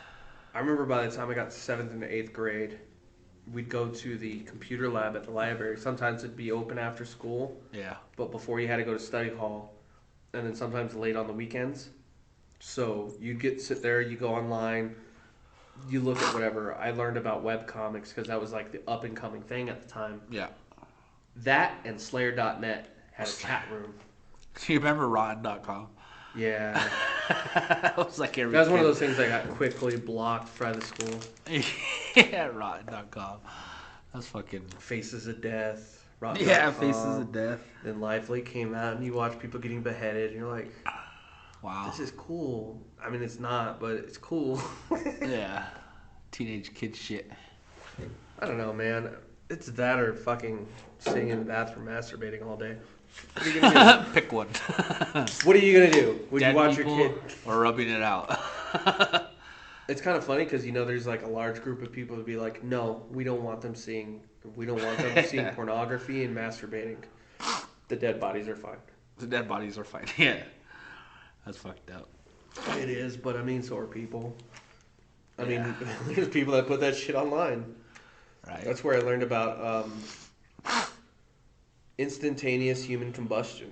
B: I remember by the time I got to 7th and 8th grade, we'd go to the computer lab at the library. Sometimes it'd be open after school,
C: Yeah.
B: but before you had to go to study hall, and then sometimes late on the weekends. So you'd sit there, you go online, you look at whatever. I learned about webcomics because that was like the up and coming thing at the time.
C: Yeah.
B: That and Slayer.net had a chat room.
C: Do you remember Rotten.com?
B: Yeah.
C: That was like every
B: That was one of
C: kid.
B: those things that got quickly blocked by the school.
C: Yeah, Rotten.com. That's fucking.
B: Faces of Death. Rock
C: Yeah,
B: dot com.
C: Faces of Death.
B: Then Lively came out and you watch people getting beheaded and you're like,
C: Wow.
B: this is cool. I mean, it's not, but it's cool.
C: Yeah. Teenage kid shit.
B: I don't know, man. It's that or fucking sitting in the bathroom masturbating all day. What are you gonna
C: Pick one.
B: do? What are you gonna do? Would
C: Dead
B: you watch
C: people
B: your kid?
C: or rubbing it out?
B: It's kind of funny because there's like a large group of people to be like, no, we don't want them seeing pornography and masturbating. The dead bodies are fine.
C: The dead bodies are fine. Yeah, that's fucked up.
B: It is, but I mean, so are people. I
C: Yeah.
B: mean, there's people that put that shit online.
C: Right.
B: That's where I learned about instantaneous human combustion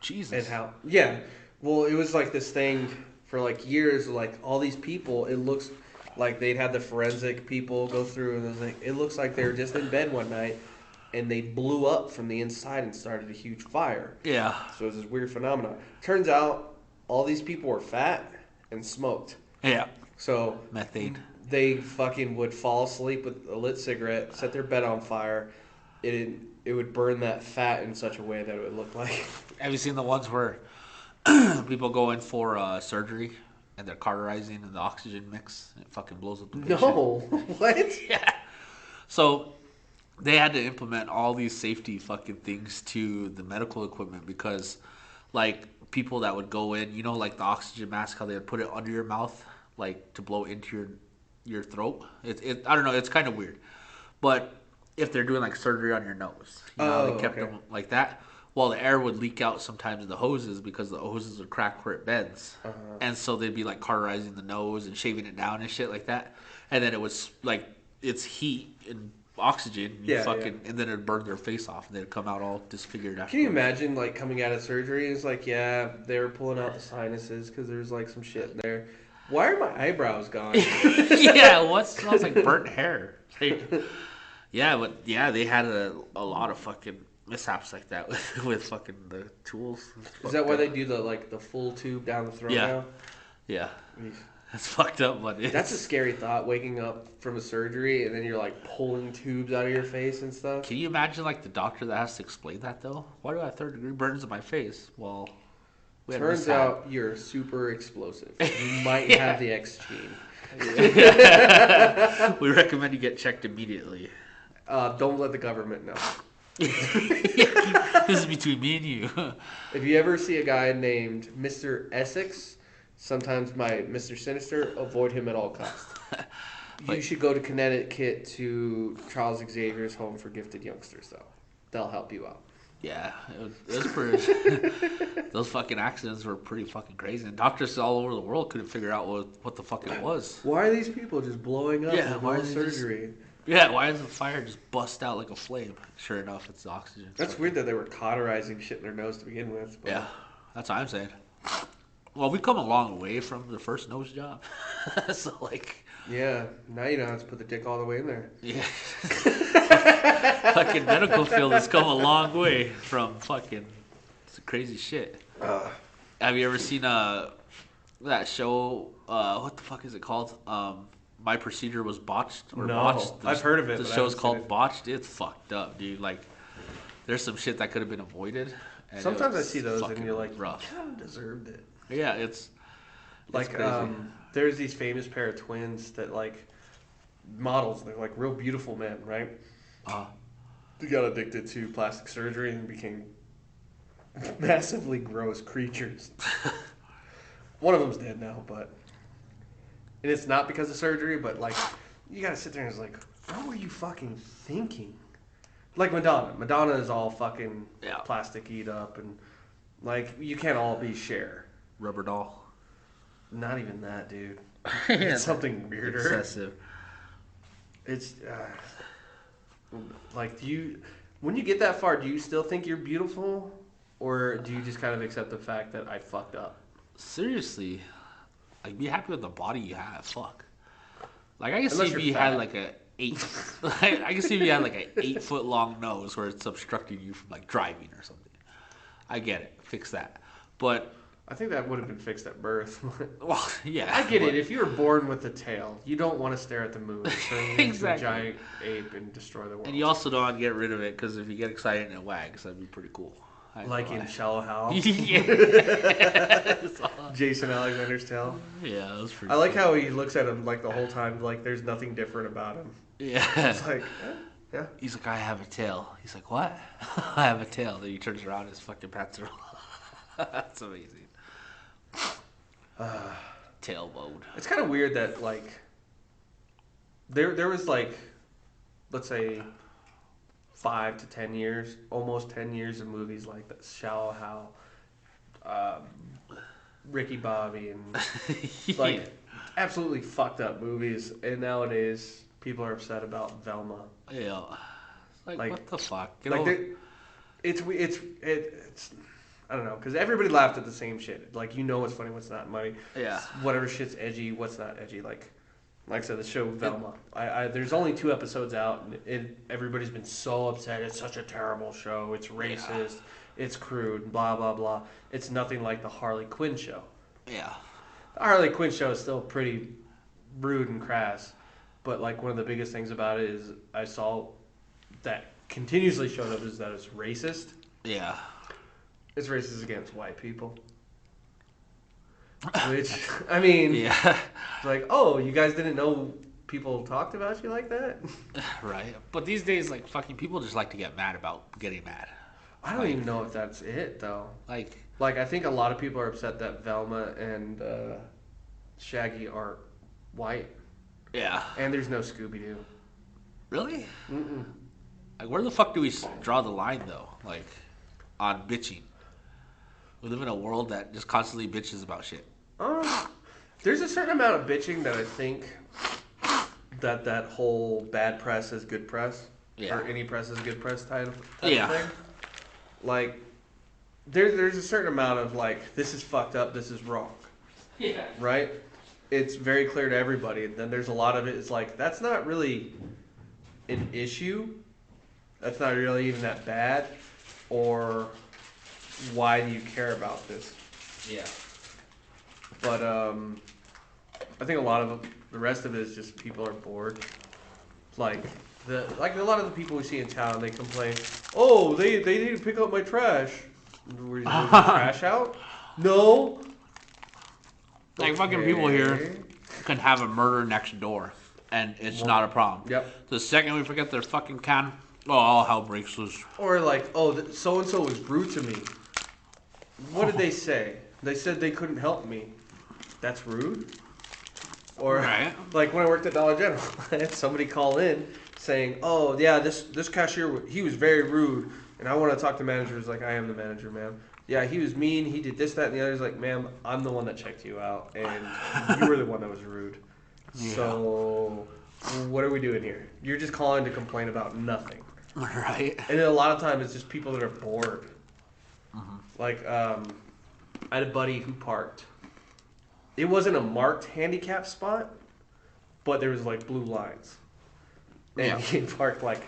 C: Jesus.
B: and how. Yeah, well, it was like this thing for like years. Like all these people, it looks like they'd had the forensic people go through, and it was like it looks like they were just in bed one night, and they blew up from the inside and started a huge fire.
C: Yeah.
B: So it was this weird phenomenon. Turns out all these people were fat and smoked.
C: Yeah.
B: So
C: Methane.
B: they fucking would fall asleep with a lit cigarette, set their bed on fire. It would burn that fat in such a way that it would look like.
C: Have you seen the ones where people go in for surgery and they're cauterizing and the oxygen mix and it fucking blows up the patient?
B: No, what?
C: Yeah. So they had to implement all these safety fucking things to the medical equipment because, like, people that would go in, like the oxygen mask, how they would put it under your mouth, like to blow into your throat. I don't know. It's kind of weird, but if they're doing like surgery on your nose, how they kept them like that. Well, the air would leak out sometimes in the hoses because the hoses would crack where it bends, and so they'd be like cauterizing the nose and shaving it down and shit like that. And then it was like it's heat and oxygen, and then it'd burn their face off and they'd come out all disfigured after.
B: Can you imagine like coming out of surgery and it's like, yeah, they were pulling out the sinuses because there's like some shit in there. Why are my eyebrows gone?
C: Yeah, what smells like burnt hair? Yeah, but yeah, they had a lot of fucking mishaps like that with fucking the tools.
B: Is that why they do the full tube down the throat now?
C: Yeah. That's fucked up, but
B: That's a scary thought, waking up from a surgery and then you're like pulling tubes out of your face and stuff.
C: Can you imagine like the doctor that has to explain that though? Why do I have third-degree burns in my face? Well,
B: turns out you're super explosive. You might have the X gene.
C: We recommend you get checked immediately.
B: Don't let the government know.
C: This is between me and you.
B: If you ever see a guy named Mr. Essex, sometimes my Mr. Sinister, avoid him at all costs. You should go to Connecticut to Charles Xavier's Home for Gifted Youngsters, though. They'll help you out.
C: Yeah, it was pretty. Those fucking accidents were pretty fucking crazy, and doctors all over the world couldn't figure out what the fuck it was.
B: Why are these people just blowing up in
C: why
B: one
C: is it just-
B: surgery?
C: Yeah, why does the fire just bust out like a flame? Sure enough, it's the oxygen.
B: That's weird that they were cauterizing shit in their nose to begin with. But
C: Yeah, that's what I'm saying. Well, we've come a long way from the first nose job. So, like...
B: Yeah, now you know how to put the dick all the way in there.
C: Yeah. Fucking medical field has come a long way from fucking crazy shit. Have you ever seen that show? What the fuck is it called? My Procedure Was Botched or
B: No,
C: Botched.
B: I've heard of it,
C: The
B: but I
C: show's
B: haven't seen
C: called
B: it.
C: Botched. It's fucked up, dude. Like, there's some shit that could have been avoided. And
B: Sometimes
C: it
B: I
C: was
B: see those and
C: fucking
B: you're like,
C: rough.
B: you kind of deserved it.
C: Yeah, it's
B: Like,
C: crazy.
B: there's these famous pair of twins that, like, models. They're, like, real beautiful men, right? They got addicted to plastic surgery and became massively gross creatures. One of them's dead now, but... And it's not because of surgery, but, like, you gotta sit there and it's like, what were you fucking thinking? Like Madonna. Madonna is all fucking plastic eat up and, like, you can't all be Cher.
C: Rubber doll.
B: Not even that, dude. It's something weirder.
C: Excessive.
B: It's like, when you get that far, do you still think you're beautiful, or do you just kind of accept the fact that I fucked up?
C: Seriously, like, be happy with the body you have. Fuck. Like, I can
B: Unless
C: see if
B: you're
C: you had
B: fat.
C: like a 8. I can see if you had like an 8-foot long nose where it's obstructing you from like driving or something. I get it. Fix that. But
B: I think that would have been fixed at birth.
C: well, yeah.
B: I get
C: but-
B: it. If you were born with a tail, you don't want to stare at the moon, turn into
C: Exactly.
B: a giant ape, and destroy the world.
C: And you also don't want to get rid of it because if you get excited and it wags, that'd be pretty cool. I ain't
B: Like
C: gonna
B: in
C: lie.
B: Shallow Hal,
C: Yeah.
B: Jason Alexander's tail.
C: Yeah, that was pretty
B: I like
C: cool.
B: how he looks at him like the whole time, like there's nothing different about him.
C: Yeah.
B: It's like, yeah.
C: He's like, I have a tail. He's like, what? I have a tail. Then he turns around, his fucking pants are That's amazing. tailbone.
B: It's kind of weird that like there was like, let's say 5 to 10 years, almost 10 years of movies like that, Shallow Hal, Ricky Bobby, and like absolutely fucked up movies. And nowadays people are upset about Velma.
C: Yeah. Like what the fuck? Get
B: Like
C: over-
B: it's I don't know, because everybody laughed at the same shit. Like, you know what's funny, what's not.
C: Yeah.
B: Whatever shit's edgy, what's not edgy. Like I said, the show Velma. There's only 2 episodes out, and everybody's been so upset. It's such a terrible show. It's racist. It's crude. Blah blah blah. It's nothing like the Harley Quinn show.
C: Yeah.
B: The Harley Quinn show is still pretty rude and crass, but like one of the biggest things about it is I saw that continuously showed up is that it's racist.
C: Yeah.
B: It's racist against white people. Which, I mean,
C: Yeah.
B: it's like, oh, you guys didn't know people talked about you like that?
C: Right. But these days, like, fucking people just like to get mad about getting mad.
B: I don't even know if that's it, though.
C: Like,
B: Like, I think a lot of people are upset that Velma and Shaggy are white,
C: yeah.
B: and there's no Scooby-Doo.
C: Really?
B: Mm-mm.
C: Like, where the fuck do we draw the line, though? Like, on bitching. We live in a world that just constantly bitches about shit.
B: There's a certain amount of bitching that I think that whole bad press is good press,
C: Yeah.
B: or any press is good press type
C: Yeah.
B: of thing. Like, there's a certain amount of like, this is fucked up, this is wrong,
C: Yeah.
B: right? It's very clear to everybody. And then there's a lot of it. It's like, that's not really an issue. That's not really even that bad. Or why do you care about this?
C: Yeah.
B: But I think a lot of the rest of it is just people are bored. Like a lot of the people we see in town, they complain, "Oh, they need to pick up my trash." Were you moving the trash out? No.
C: Like, fucking people here can have a murder next door, and it's not a problem.
B: Yep.
C: The second we forget their fucking can, all hell breaks loose.
B: Or like, oh, so and so was rude to me. What did they say? They said they couldn't help me. That's rude. Or
C: Right.
B: like when I worked at Dollar General, I had somebody call in saying, "Oh yeah, this cashier, he was very rude, and I want to talk to managers." Like, I am the manager, ma'am. Yeah, he was mean. He did this, that, and the other. He's like, "Ma'am, I'm the one that checked you out, and you were the one that was rude.
C: Yeah.
B: So what are we doing here? You're just calling to complain about nothing."
C: Right.
B: And then a lot of times it's just people that are bored. Like, I had a buddy who parked. It wasn't a marked handicap spot, but there was like blue lines. And
C: Yeah.
B: he parked like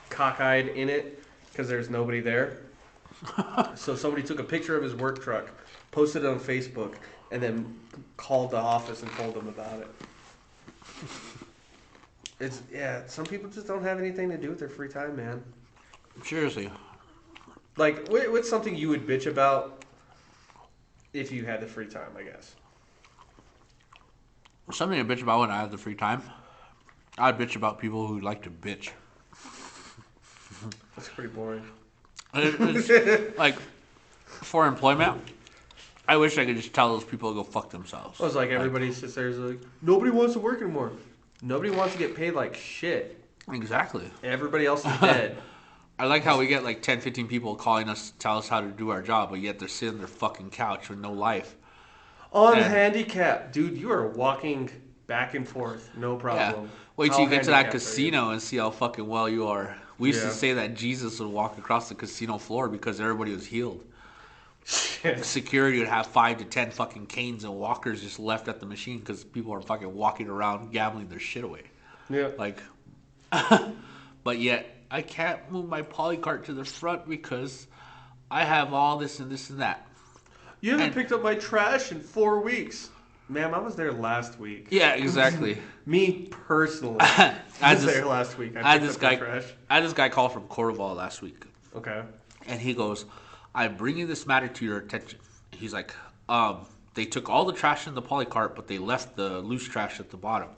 B: cockeyed in it because there's nobody there. So somebody took a picture of his work truck, posted it on Facebook, and then called the office and told them about it. Some people just don't have anything to do with their free time, man.
C: Seriously.
B: Like, what's something you would bitch about if you had the free time, I guess?
C: Something to bitch about when I have the free time. I'd bitch about people who like to bitch.
B: That's pretty boring.
C: It's like, for employment, I wish I could just tell those people to go fuck themselves.
B: Well, it's like everybody sits there and is like, nobody wants to work anymore. Nobody wants to get paid like shit.
C: Exactly.
B: Everybody else is dead.
C: I like how we get like 10, 15 people calling us to tell us how to do our job, but yet they're sitting on their fucking couch with no life.
B: On
C: And-
B: handicap, dude, you are walking back and forth, no
C: Yeah.
B: problem.
C: Wait till
B: How
C: you get to that
B: handicapped are you?
C: casino and see how fucking well you are. We used
B: Yeah.
C: to say that Jesus would walk across the casino floor because everybody was healed. Security would have 5 to 10 fucking canes and walkers just left at the machine because people are fucking walking around gambling their shit away.
B: Yeah.
C: Like, but yet I can't move my polycart to the front because I have all this and this and that.
B: You haven't
C: and-
B: picked up my trash in 4 weeks. Ma'am, I was there last week.
C: Yeah, exactly.
B: Me personally.
C: I
B: I was
C: just-
B: there last week.
C: I had
B: picked
C: this
B: up my
C: guy.
B: trash.
C: I had this guy call from Corval last week.
B: Okay.
C: And he goes, I'm bringing this matter to your attention. He's like, they took all the trash in the polycart, but they left the loose trash at the bottom.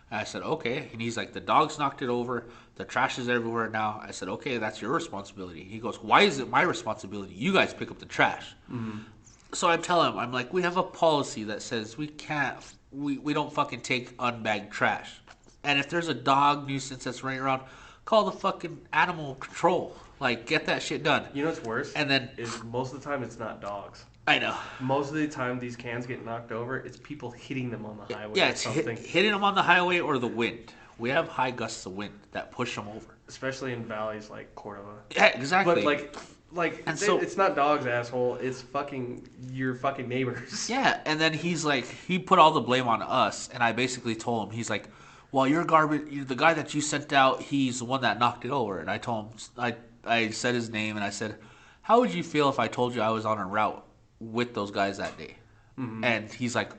C: And I said, okay. And he's like, the dogs knocked it over. The trash is everywhere now. I said, okay, that's your responsibility. He goes, why is it my responsibility? You guys pick up the trash. So I tell him, I'm like, we have a policy that says we can't we don't fucking take unbagged trash. And if there's a dog nuisance that's running around, call the fucking animal control. Like, get that shit done.
B: You know what's worse?
C: And then
B: Is most of the time it's not dogs.
C: I know.
B: Most of the time these cans get knocked over, it's people hitting them on the highway
C: Yeah,
B: or
C: it's
B: something.
C: hitting them on the highway or the wind. We have high gusts of wind that push them over.
B: Especially in valleys like Cordova.
C: Yeah, exactly.
B: But
C: And so-
B: it's not dogs, asshole. It's fucking your fucking neighbors.
C: Yeah, and then he's like, he put all the blame on us, and I basically told him, he's like, well, your garbage, the guy that you sent out, he's the one that knocked it over. And I told him, I said his name, and I said, how would you feel if I told you I was on a route with those guys that day? Mm-hmm. And he's like,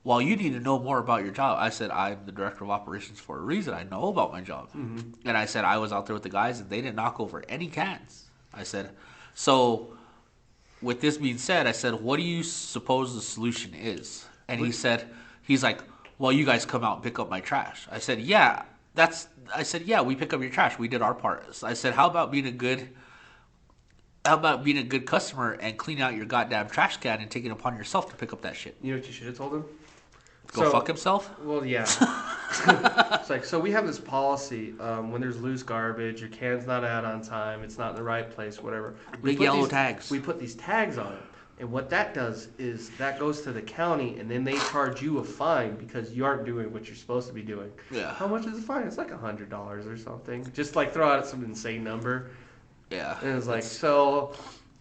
C: well, you need to know more about your job. I said, I'm the director of operations for a reason. I know about my job. Mm-hmm. And I said, I was out there with the guys, and they didn't knock over any cans. I said, so with this being said, I said, what do you suppose the solution is? And he said, he's like, well, you guys come out and pick up my trash. I said, yeah, we pick up your trash. We did our part. I said, how about being a good customer and cleaning out your goddamn trash can and taking it upon yourself to pick up that shit?
B: You know what you should have told him?
C: Go fuck himself?
B: Well, yeah. It's like, so we have this policy, when there's loose garbage, your can's not out on time, it's not in the right place, whatever.
C: Big yellow tags.
B: We put these tags on it. And what that does is that goes to the county, and then they charge you a fine because you aren't doing what you're supposed to be doing.
C: Yeah.
B: How much is the fine? It's like $100 or something. Just like throw out some insane number.
C: Yeah.
B: And it's like, so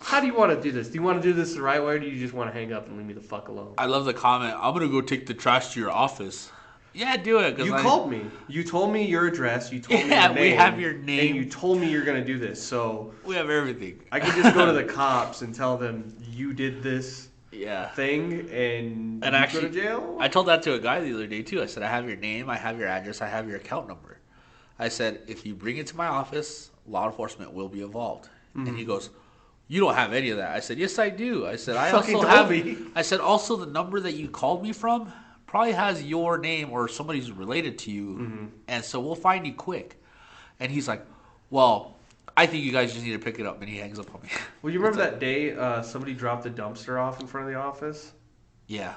B: how do you want to do this? Do you want to do this the right way, or do you just want to hang up and leave me the fuck alone?
C: I love the comment, I'm going to go take the trash to your office. Yeah, do it.
B: You called me. You told me your address. You told me
C: Yeah,
B: your name.
C: we have your name.
B: And you told me you're going to do this. So
C: We have everything.
B: I could just go to the cops and tell them you did this
C: Yeah.
B: thing and you
C: actually,
B: go to jail.
C: I told that to a guy the other day too. I said, I have your name, I have your address, I have your account number. I said, if you bring it to my office, law enforcement will be involved.
B: Mm-hmm.
C: And he goes, you don't have any of that. I said, yes, I do. I said, I
B: Fucking
C: also
B: told
C: have.
B: me.
C: I said, also the number that you called me from probably has your name or somebody's related to you,
B: Mm-hmm.
C: and so we'll find you quick. And he's like, well, I think you guys just need to pick it up. And he hangs up on me.
B: Well, you remember that day somebody dropped a dumpster off in front of the office?
C: Yeah.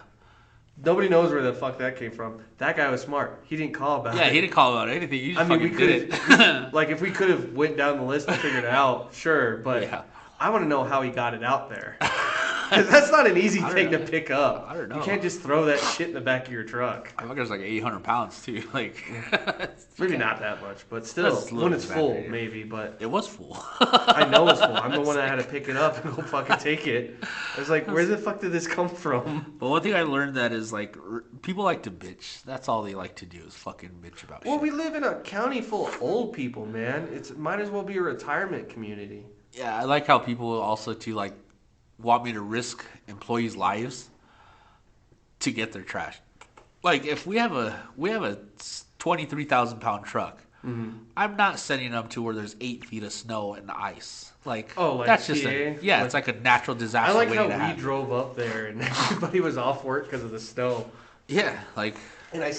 B: Nobody knows where the fuck that came from. That guy was smart. He didn't call about it.
C: Yeah, he didn't call about anything. You just
B: I mean, we
C: fucking did
B: could
C: it.
B: like if we could have went down the list and figured it out, sure. But
C: Yeah.
B: I want to know how he got it out there. 'Cause that's not an easy
C: I
B: thing
C: don't
B: to
C: know.
B: pick up.
C: I don't know.
B: You can't just throw that shit in the back of your truck.
C: I think there's like 800 pounds too. Like,
B: Maybe not that much, but still,
C: That's a little
B: when it's full,
C: exaggerated.
B: maybe. But
C: it was full.
B: I know it's full. I'm the one that had to pick it up and go fucking take it. I was like, where the fuck did this come from?
C: But one thing I learned that is like people like to bitch. That's all they like to do is fucking bitch about
B: Well,
C: shit.
B: we live in a county full of old people, man. It might as well be a retirement community.
C: Yeah, I like how people also too like want me to risk employees' lives to get their trash. Like if we have a 23,000 pound truck, I'm not sending them to where there's 8 feet of snow and ice. Like,
B: Oh, like
C: that's just
B: PA?
C: it's like a natural disaster.
B: I like
C: waiting
B: how
C: to
B: we
C: happen.
B: drove up there and everybody was off work because of the snow.
C: Yeah, like
B: And I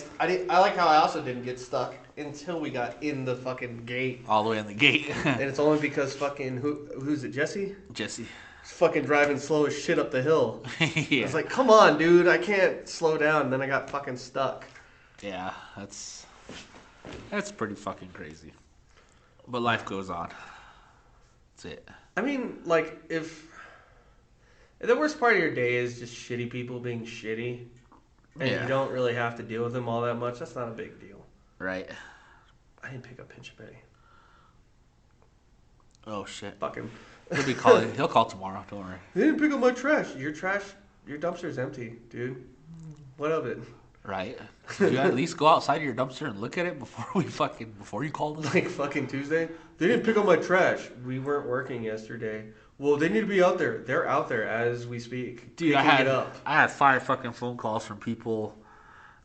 B: like how I also didn't get stuck until we got in the fucking gate.
C: all the way in the gate.
B: And it's only because fucking who's it, Jesse?
C: Jesse.
B: He's fucking driving slow as shit up the hill. I
C: Yeah.
B: was like, come on, dude, I can't slow down. And then I got fucking stuck.
C: Yeah, that's pretty fucking crazy. But life goes on. That's it.
B: I mean, like, if the worst part of your day is just shitty people being shitty, and
C: Yeah.
B: you don't really have to deal with them all that much, that's not a big deal.
C: Right.
B: I didn't pick up Pinch Betty.
C: Oh shit.
B: Fucking.
C: He'll be calling. He'll call tomorrow. Don't worry.
B: They didn't pick up my trash. Your dumpster's empty, dude. What of it?
C: Right. Did you at least go outside your dumpster and look at it before you called us?
B: Like fucking Tuesday? They didn't pick up my trash. We weren't working yesterday. Well, they need to be out there. They're out there as we speak.
C: Dude, I
B: picking
C: had
B: it up.
C: 5 fucking phone calls from people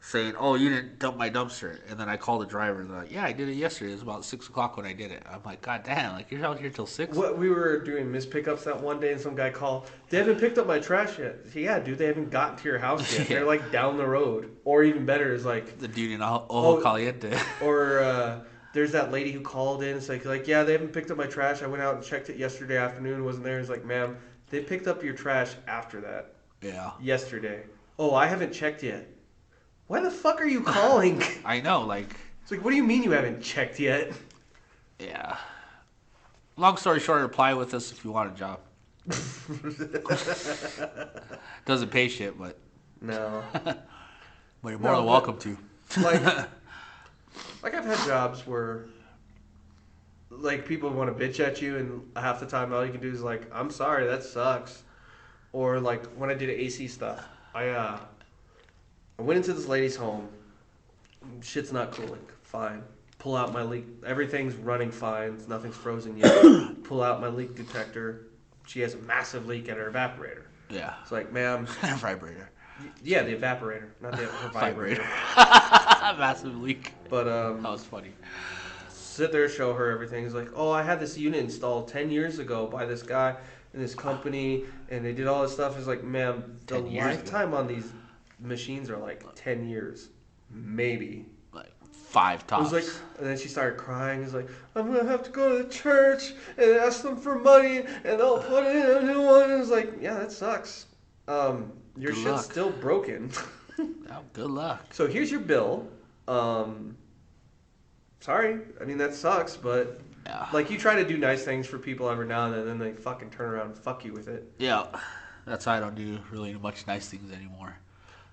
C: saying, "Oh, you didn't dump my dumpster," and then I called the driver and they're like, "Yeah, I did it yesterday. It was about 6 o'clock when I did it." I'm like, "God damn! Like you're out here till 6?"
B: What we were doing missed pickups that one day, and some guy called. They haven't picked up my trash yet. Yeah, dude, they haven't gotten to your house yet.
C: Yeah.
B: They're like down the road, or even better is like,
C: The dude in Ojo
B: Oh.
C: Caliente.
B: or there's that lady who called in. It's like yeah, they haven't picked up my trash. I went out and checked it yesterday afternoon. It wasn't there. It's like, ma'am, they picked up your trash after that
C: Yeah.
B: yesterday. Oh, I haven't checked yet. Why the fuck are you calling?
C: I know, like,
B: It's like, what do you mean you haven't checked yet?
C: yeah. Long story short, apply with us if you want a job. Doesn't pay shit, but
B: No.
C: you're more
B: No,
C: than
B: but-
C: welcome to.
B: Like I've had jobs where like people want to bitch at you and half the time all you can do is like, I'm sorry, that sucks. Or like when I did AC stuff, I went into this lady's home. Shit's not cooling. Fine. Pull out my leak. Everything's running fine. Nothing's frozen yet. Pull out my leak detector. She has a massive leak at her evaporator.
C: Yeah.
B: It's like, ma'am,
C: Vibrator.
B: yeah, the evaporator, not the vibrator.
C: Massive leak.
B: But
C: That was funny.
B: sit there, show her everything. He's like, oh, I had this unit installed 10 years ago by this guy in this company, and they did all this stuff. It's like, ma'am, the
C: 10 years ago.
B: lifetime on these machines are like 10 years, maybe.
C: Like 5
B: It
C: tops.
B: was like, and then she started crying. He's like, I'm gonna have to go to the church and ask them for money, and they'll put in a new one. And it was like, yeah, that sucks. Your
C: Good
B: shit's
C: luck.
B: still broken.
C: Oh, good luck.
B: So here's your bill. Sorry, I mean that sucks, but
C: Yeah.
B: like you try to do nice things for people every now and then, and then they fucking turn around and fuck you with it.
C: Yeah. That's why I don't do really much nice things anymore.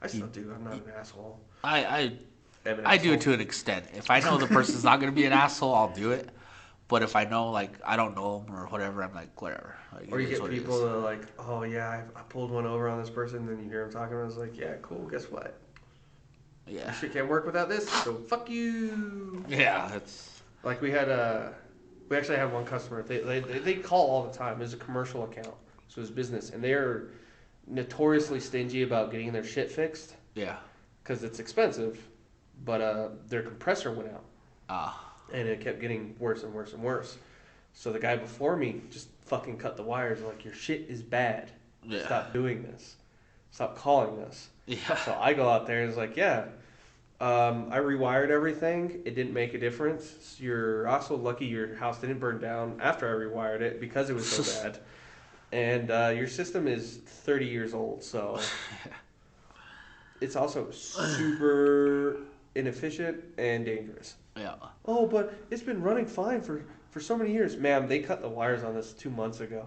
B: I still do. I'm not an asshole.
C: I
B: I'm an
C: I do it
B: asshole.
C: to an extent. If I know the person's not gonna be an asshole, I'll do it. But if I know, like, I don't know them or whatever, I'm like, whatever. Like,
B: Or
C: it
B: you
C: is
B: get
C: what it
B: people
C: is.
B: that are like, oh yeah, I pulled one over on this person, then you hear them talking about it, it's like, yeah, cool, guess what?
C: Yeah.
B: This shit can't work without this, so fuck you.
C: Yeah, that's
B: Like we actually had one customer, they call all the time. It was a commercial account, so it was business, and they're notoriously stingy about getting their shit fixed
C: yeah.
B: because it's expensive, but their compressor went out.
C: Ah.
B: And it kept getting worse and worse and worse. So the guy before me just fucking cut the wires. Like, your shit is bad.
C: Yeah.
B: Stop doing this. Stop calling us.
C: Yeah.
B: So I go out there and it's like, yeah, I rewired everything. It didn't make a difference. You're also lucky your house didn't burn down after I rewired it because it was so bad. And your system is 30 years old, so it's also super inefficient and dangerous.
C: Yeah.
B: Oh, but it's been running fine for so many years. Ma'am, they cut the wires on this 2 months ago.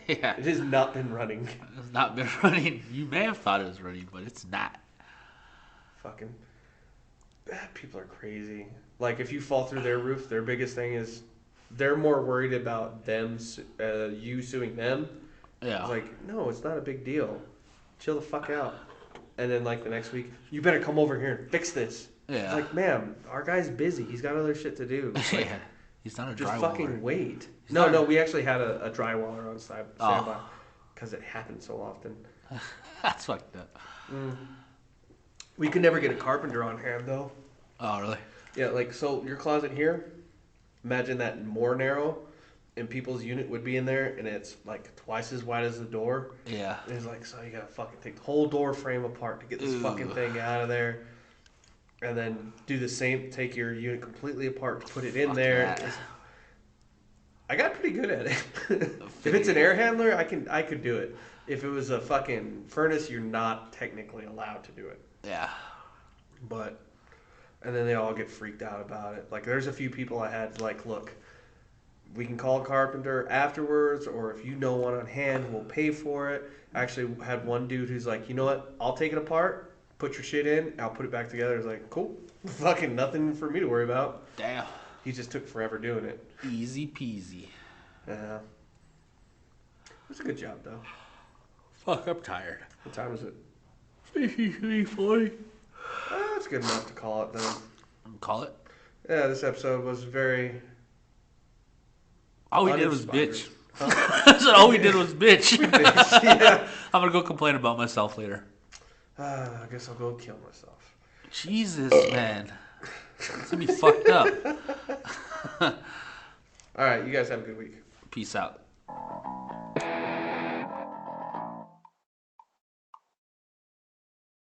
C: Yeah.
B: It has not been running.
C: It's not been running. You may have thought it was running, but it's not.
B: Fucking people are crazy. Like, if you fall through their roof, their biggest thing is they're more worried about them, you suing them.
C: Yeah.
B: It's like, no, it's not a big deal. Chill the fuck out. And then, like, the next week, you better come over here and fix this.
C: Yeah.
B: It's like, ma'am, our guy's busy. He's got other shit to do. It's like,
C: Yeah. He's not a
B: just
C: drywaller.
B: fucking wait.
C: He's
B: No,
C: not-
B: we actually had a drywaller on standby because it happens so often.
C: That's fucked up.
B: We could never get a carpenter on hand though.
C: Oh, really?
B: Yeah, like, so your closet here, imagine that more narrow, and people's unit would be in there, and it's like twice as wide as the door.
C: Yeah.
B: And it's like, so you gotta fucking take the whole door frame apart to get this fucking
C: Ooh.
B: thing out of there. And then do the same, take your unit completely apart to put it in
C: Fuck
B: there.
C: that.
B: I got pretty good at it. If it's an air handler, I could do it. If it was a fucking furnace, you're not technically allowed to do it.
C: Yeah.
B: But, and then they all get freaked out about it. Like, there's a few people I had, like, look, we can call a carpenter afterwards, or if you know one on hand, we'll pay for it. I actually had one dude who's like, you know what, I'll take it apart, put your shit in, I'll put it back together. It's like, cool. Fucking nothing for me to worry about.
C: Damn.
B: He just took forever doing it.
C: Easy peasy.
B: Yeah. It was a good job, though.
C: Fuck, I'm tired.
B: What time is it?
C: 3:40.
B: That's good enough to call it, then.
C: Call it.
B: Yeah, this episode was very...
C: All we did was
B: uninspired.
C: bitch.
B: Huh?
C: I said all we did was bitch.
B: Yeah.
C: I'm gonna go complain about myself later.
B: I guess I'll go kill myself.
C: Jesus, man. It's gonna be fucked up.
B: All right, you guys have a good week.
C: Peace out.